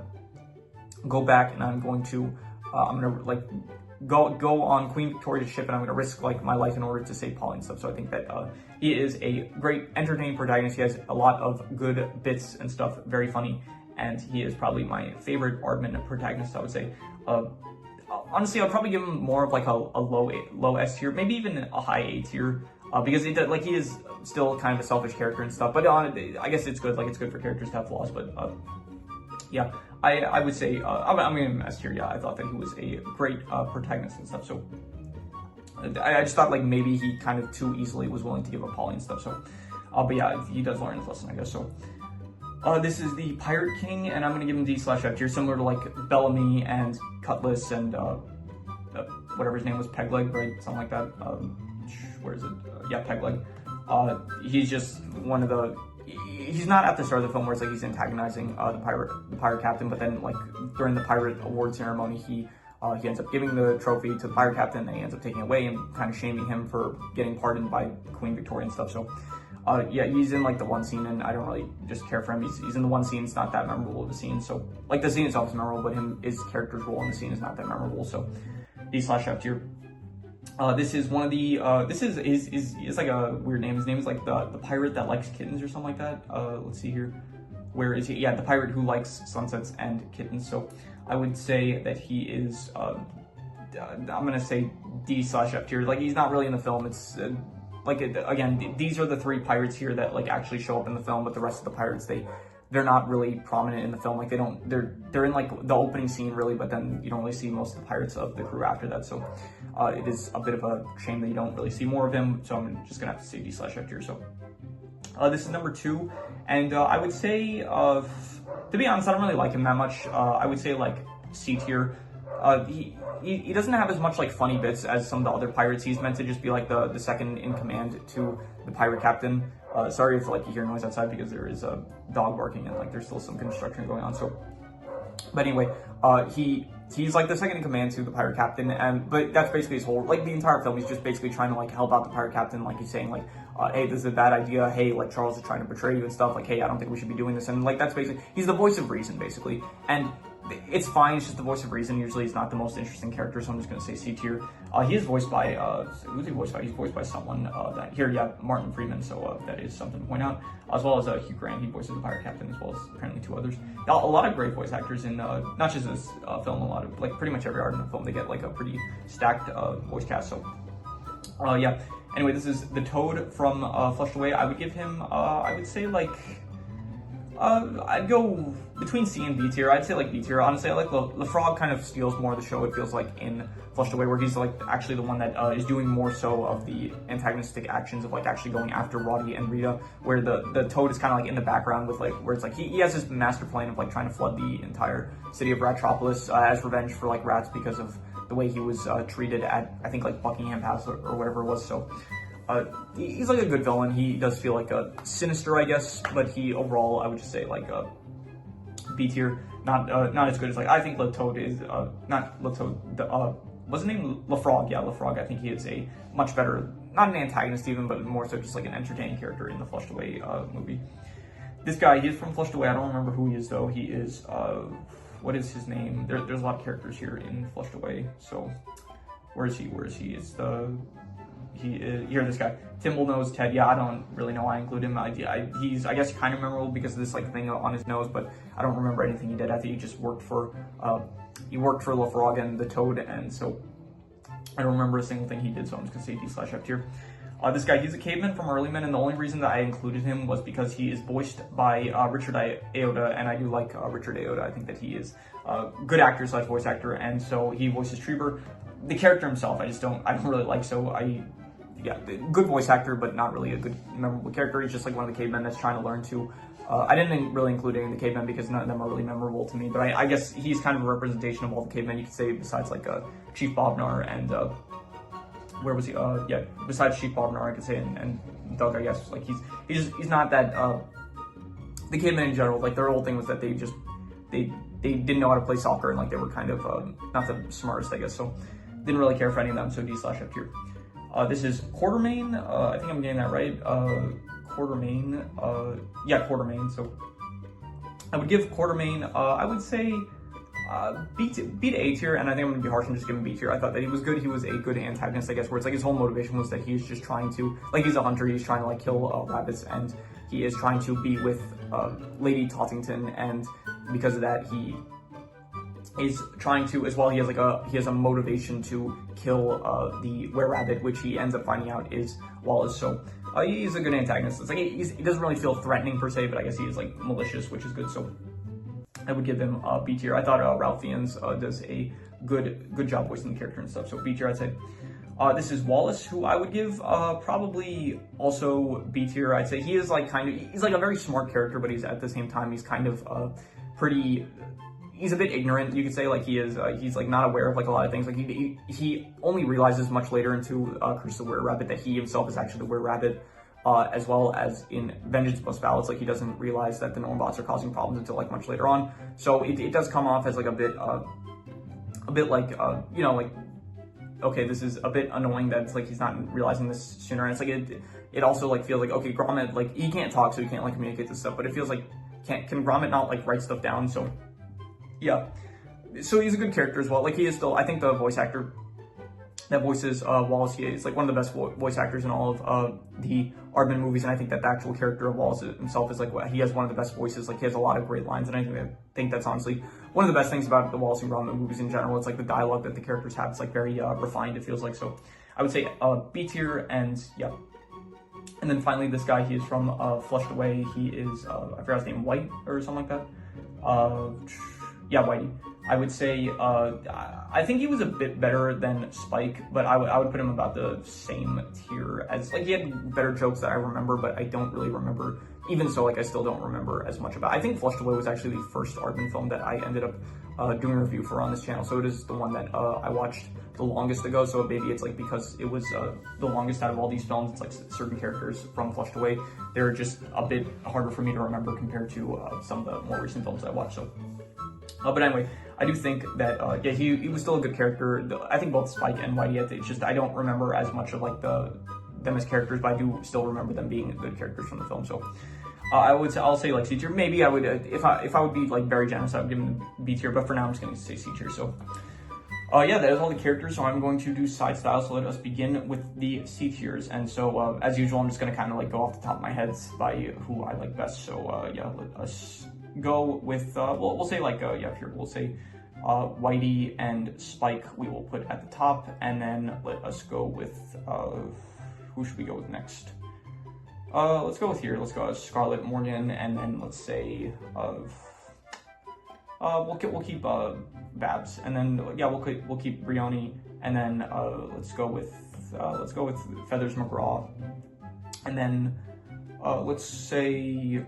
go back, and I'm gonna like go on Queen Victoria's ship, and I'm gonna risk like my life in order to save Polly and stuff. So I think that he is a great, entertaining protagonist. He has a lot of good bits and stuff, very funny, and he is probably my favorite Aardman protagonist, I would say. Honestly, I'd probably give him more of like a low S tier, maybe even a high A tier, because he is still kind of a selfish character and stuff. But I guess it's good. Like, it's good for characters to have flaws. But yeah, I would say I'm gonna give him S tier. Yeah, I thought that he was a great protagonist and stuff. So I just thought like maybe he kind of too easily was willing to give up Polly and stuff. So, but yeah, he does learn his lesson, I guess. So. This is the Pirate King, and I'm going to give him D/F tier, similar to like Bellamy and Cutlass and whatever his name was, Pegleg, right? Something like that. Where is it? Yeah, Pegleg. He's just one of the. He's not at the start of the film where it's like he's antagonizing the pirate captain, but then like during the pirate award ceremony, he ends up giving the trophy to the pirate captain, and he ends up taking it away and kind of shaming him for getting pardoned by Queen Victoria and stuff. So. Yeah, he's in like the one scene, and I don't really just care for him. He's in the one scene. It's not that memorable of a scene. So like the scene itself is memorable, but his character's role in the scene is not that memorable. So D/F tier. This is one of the this is it's like a weird name. His name is like the pirate that likes kittens or something like that. Let's see here. Where is he? Yeah, the pirate who likes sunsets and kittens. So I would say that he is. I'm gonna say D/F tier. Like, he's not really in the film. It's. Again, these are the three pirates here that like actually show up in the film, but the rest of the pirates, they're not really prominent in the film. Like, they're in like the opening scene really, but then you don't really see most of the pirates of the crew after that. So it is a bit of a shame that you don't really see more of him. So I'm just gonna have to say D/F tier. So this is number 2, and I would say to be honest, I don't really like him that much. I would say like C tier. He doesn't have as much like funny bits as some of the other pirates. He's meant to just be like the second in command to the pirate captain. Sorry if like you hear noise outside, because there is a dog barking and like there's still some construction going on. So, but anyway, he's like the second in command to the pirate captain, but that's basically his whole, like the entire film. He's just basically trying to like help out the pirate captain. Like, he's saying like, hey, this is a bad idea. Hey, like Charles is trying to betray you and stuff. Like, hey, I don't think we should be doing this. And like that's basically, he's the voice of reason basically. And it's fine, it's just the voice of reason. Usually he's not the most interesting character, so I'm just going to say C tier. He is voiced by, who's he voiced by? He's voiced by someone, Martin Freeman, so that is something to point out. As well as Hugh Grant, he voices the pirate captain, as well as apparently 2 others. A lot of great voice actors in, not just this film, a lot of, like pretty much every Aardman film, they get like a pretty stacked voice cast, so, yeah. Anyway, this is the Toad from Flushed Away. I would give him, I would say like, I'd go between C and B tier. I'd say like B tier. Honestly, I like the Frog kind of steals more of the show, it feels like, in Flushed Away, where he's like actually the one that is doing more so of the antagonistic actions of like actually going after Roddy and Rita, where the Toad is kind of like in the background with like, where it's like he has this master plan of like trying to flood the entire city of Ratropolis as revenge for like rats because of the way he was treated at, I think, like Buckingham Palace or whatever it was. So he's like a good villain. He does feel like a sinister, I guess, but he overall, I would just say like a B tier. Not as good as like, I think Toad is not Toad. What's his name? LaFrog. Yeah, LaFrog. I think he is a much better, not an antagonist even, but more so just like an entertaining character in the Flushed Away movie. This guy, he is from Flushed Away. I don't remember who he is though. He is what is his name? There's a lot of characters here in Flushed Away. So where is he? He is here. This guy, Timble-Nose Ted. Yeah, I don't really know why I include him. He's, I guess, kind of memorable because of this like thing on his nose, but I don't remember anything he did. I think he just worked for LaFrog and the Toad, and so I don't remember a single thing he did. So I'm just gonna say D/F tier. This guy, he's a caveman from Early Men, and the only reason that I included him was because he is voiced by Richard Ayoda, and I do like Richard Ayoda. I think that he is a good actor / voice actor, and so he voices Treeber. The character himself, I don't really like. So yeah, good voice actor, but not really a good memorable character. He's just like one of the cavemen that's trying to learn to. I didn't really include any of the cavemen because none of them are really memorable to me. But I guess he's kind of a representation of all the cavemen you could say, besides like Chief Bobnar and where was he? Yeah, besides Chief Bobnar, I could say, and Doug. I guess like he's not that. The cavemen in general, like their whole thing was that they they didn't know how to play soccer, and like they were kind of not the smartest, I guess. So didn't really care for any of them. So D/F tier. This is Quartermain. I think I'm getting that right. Quartermain. Yeah, Quartermain. So I would give Quartermain. I would say B to A tier, and I think I'm gonna be harsh and just give him B tier. I thought that he was good. He was a good antagonist, I guess, where it's like his whole motivation was that he's just trying to, like, he's a hunter. He's trying to like kill rabbits, and he is trying to be with Lady Tottington, and because of that, he is trying to, as well, he has a motivation to kill the were-rabbit, which he ends up finding out is Wallace. So he's a good antagonist. It's like he doesn't really feel threatening per se, but I guess he is like malicious, which is good. So I would give him B tier. I thought Ralph Fiennes does a good job voicing the character and stuff. So B tier, I'd say. This is Wallace, who I would give probably also B tier. I'd say he is like he's like a very smart character, but he's at the same time, he's kind of pretty, he's a bit ignorant, you could say. Like he's like not aware of like a lot of things. Like he only realizes much later into Curse of the Were-Rabbit that he himself is actually the Were-Rabbit, as well as in Vengeance Must Fall. It's like he doesn't realize that the Normbots are causing problems until like much later on. So it does come off as like a bit like you know, like, okay, this is a bit annoying that it's like he's not realizing this sooner. And it's like it also like feels like, okay, Gromit, like he can't talk, so he can't like communicate this stuff, but it feels like can Gromit not like write stuff down? So yeah, so he's a good character as well. Like he is still, I think the voice actor that voices Wallace, he is like one of the best voice actors in all of the Aardman movies, and I think that the actual character of Wallace himself is like, he has one of the best voices. Like he has a lot of great lines, and I think that's honestly one of the best things about the Wallace and Gromit movies in general. It's like the dialogue that the characters have. It's like very refined, it feels like. So I would say B tier, and yeah. And then finally, this guy, he is from Flushed Away. He is I forgot his name, White or something like that. Yeah, Whitey. I would say I think he was a bit better than Spike, but I would put him about the same tier as, like, he had better jokes that I remember, but I don't really remember. Even so, like, I still don't remember as much about. I think Flushed Away was actually the first Aardman film that I ended up doing a review for on this channel, so it is the one that I watched the longest ago. So maybe it's like because it was the longest out of all these films, it's like certain characters from Flushed Away, they're just a bit harder for me to remember compared to some of the more recent films I watched. So. But anyway, I do think that, yeah, he was still a good character. I think both Spike and Whitey, it's just, I don't remember as much of like them as characters, but I do still remember them being good characters from the film. So I'll say like C tier. Maybe I would, if I would be like very generous, I would give him B tier, but for now I'm just going to say C tier. So yeah, that is all the characters. So I'm going to do side styles. So let us begin with the C tiers. And so as usual, I'm just going to kind of like go off the top of my head by who I like best. So yeah, let us go with we'll say like yeah, here we'll say Whitey and Spike we will put at the top, and then let us go with who should we go with next? Let's go with here. Let's go with Scarlett Morgan, and then let's say we'll keep Babs, and then yeah, we'll keep Brioni, and then let's go with Feathers McGraw, and then let's say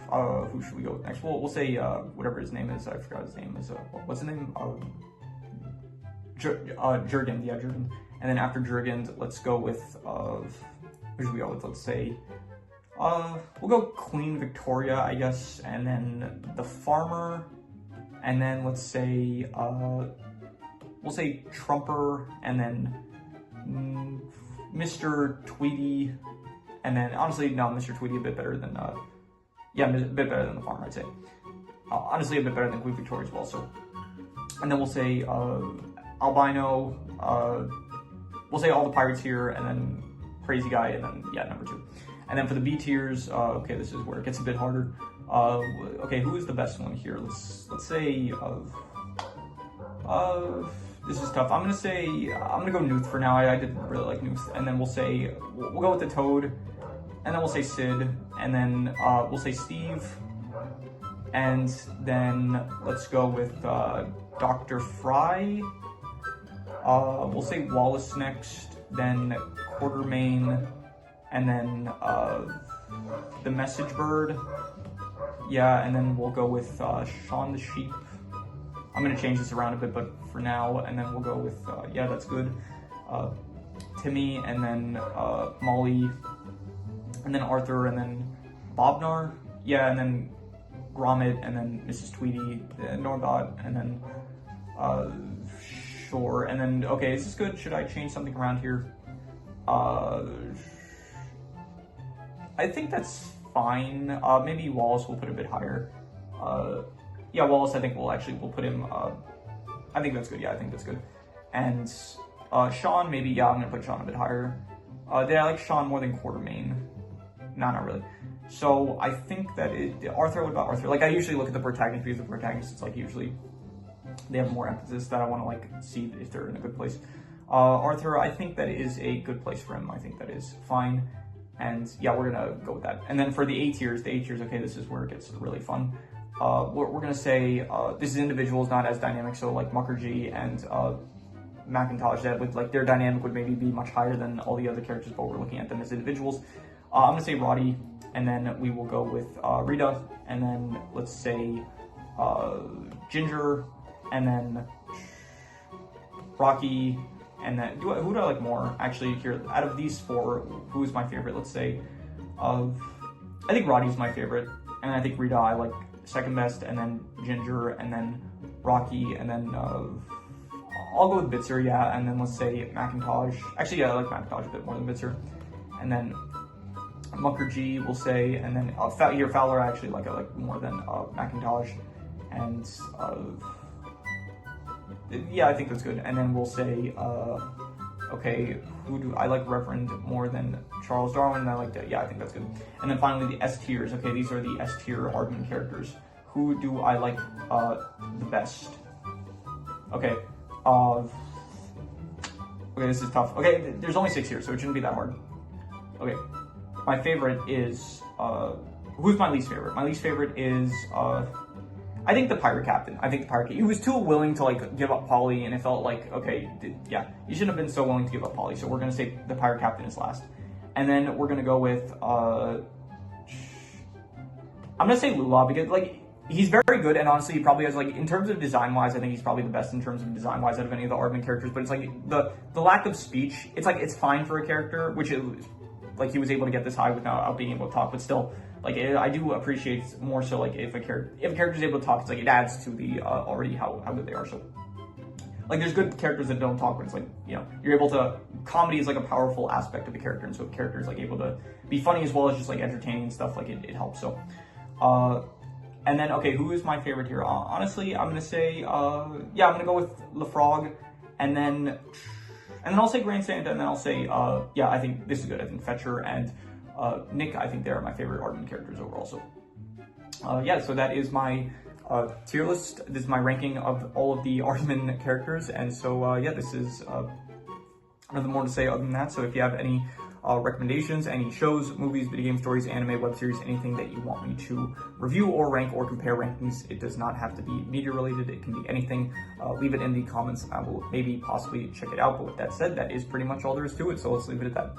who should we go with next? We'll say whatever his name is. I forgot his name is. What's his name? Jurgen. Yeah, Jurgen. And then after Jurgen, let's go with who should we go with? Let's say we'll go Queen Victoria, I guess, and then the farmer, and then let's say we'll say Trumper, and then Mr. Tweety, and then honestly, no, Mr. Tweety a bit better than yeah, a bit better than the farmer, I'd say. Honestly, a bit better than Queen Victoria as well. So, and then we'll say Albino. We'll say all the pirates here, and then Crazy Guy, and then yeah, number 2. And then for the B tiers, okay, this is where it gets a bit harder. Okay, who is the best one here? Let's say this is tough. I'm gonna go Newt for now. I didn't really like Newt. And then we'll say we'll go with the Toad. And then we'll say Sid, and then we'll say Steve, and then let's go with Dr. Fry. We'll say Wallace next, then Quartermain, and then the Message Bird. Yeah, and then we'll go with Shaun the Sheep. I'm gonna change this around a bit, but for now, and then we'll go with yeah, that's good. Timmy, and then Molly. And then Arthur, and then Bobnar, yeah, and then Gromit, and then Mrs. Tweety, Norbot, and then sure, and then okay, is this good? Should I change something around here? I think that's fine. Maybe Wallace will put a bit higher. Yeah, Wallace, I think we'll put him, I think that's good. Yeah, I think that's good. And Sean, maybe, yeah, I'm gonna put Sean a bit higher. Did I like Sean more than Quartermain? No, not really. So I think that Arthur, what about Arthur? Like, I usually look at the protagonist, because the protagonist, it's like usually they have more emphasis that I want to like see if they're in a good place. Arthur, I think that is a good place for him. I think that is fine. And yeah, we're gonna go with that. And then for the A tiers, okay, this is where it gets really fun. We're gonna say this is individuals, not as dynamic. So like Mukherjee and Macintosh, that with like their dynamic would maybe be much higher than all the other characters, but we're looking at them as individuals. I'm gonna say Roddy, and then we will go with Rita, and then let's say Ginger, and then Rocky, and then who do I like more? Actually, here out of these four, who is my favorite? Let's say, I think Roddy's my favorite, and I think Rita I like second best, and then Ginger, and then Rocky, and then I'll go with Bitzer, yeah, and then let's say Macintosh. Actually, yeah, I like Macintosh a bit more than Bitzer, and then Mukherjee, we'll say, and then Fowler I actually like more than Macintosh, and yeah, I think that's good. And then we'll say, okay, who do I like Reverend more than Charles Darwin? And I like that. Yeah, I think that's good. And then finally the S tiers. Okay, these are the S tier Aardman characters. Who do I like the best? Okay. Okay, this is tough. Okay, there's only 6 here, so it shouldn't be that hard. Okay, my favorite is who's my least favorite? My least favorite is I think the pirate captain. He was too willing to like give up Polly, and it felt like, okay, yeah, you shouldn't have been so willing to give up Polly. So we're gonna say the pirate captain is last, and then we're gonna go with I'm gonna say Lula, because like he's very good, and honestly, he probably has like in terms of design wise, I think he's probably the best in terms of design wise out of any of the Aardman characters. But it's like the lack of speech. It's like it's fine for a character, which is like he was able to get this high without being able to talk, but still. Like, I do appreciate more so, like, if a character is able to talk, it's like, it adds to the, already how good they are, so. Like, there's good characters that don't talk, but it's like, you know, you're able to, comedy is like a powerful aspect of the character, and so if the character is like able to be funny as well as just like entertaining and stuff, like it helps, so. And then, okay, who is my favorite here? Honestly, I'm gonna say, yeah, I'm gonna go with LaFrog, and then I'll say Grand Santa, and then I'll say, yeah, I think this is good. I think Fetcher and Nick, I think they're my favorite Aardman characters overall. So, yeah, so that is my tier list. This is my ranking of all of the Aardman characters, and so yeah, this is nothing more to say other than that. So if you have any recommendations, any shows, movies, video game stories, anime, web series, anything that you want me to review or rank or compare rankings, it does not have to be media related. It can be anything. Leave it in the comments. I will maybe possibly check it out. But with that said, that is pretty much all there is to it. So let's leave it at that.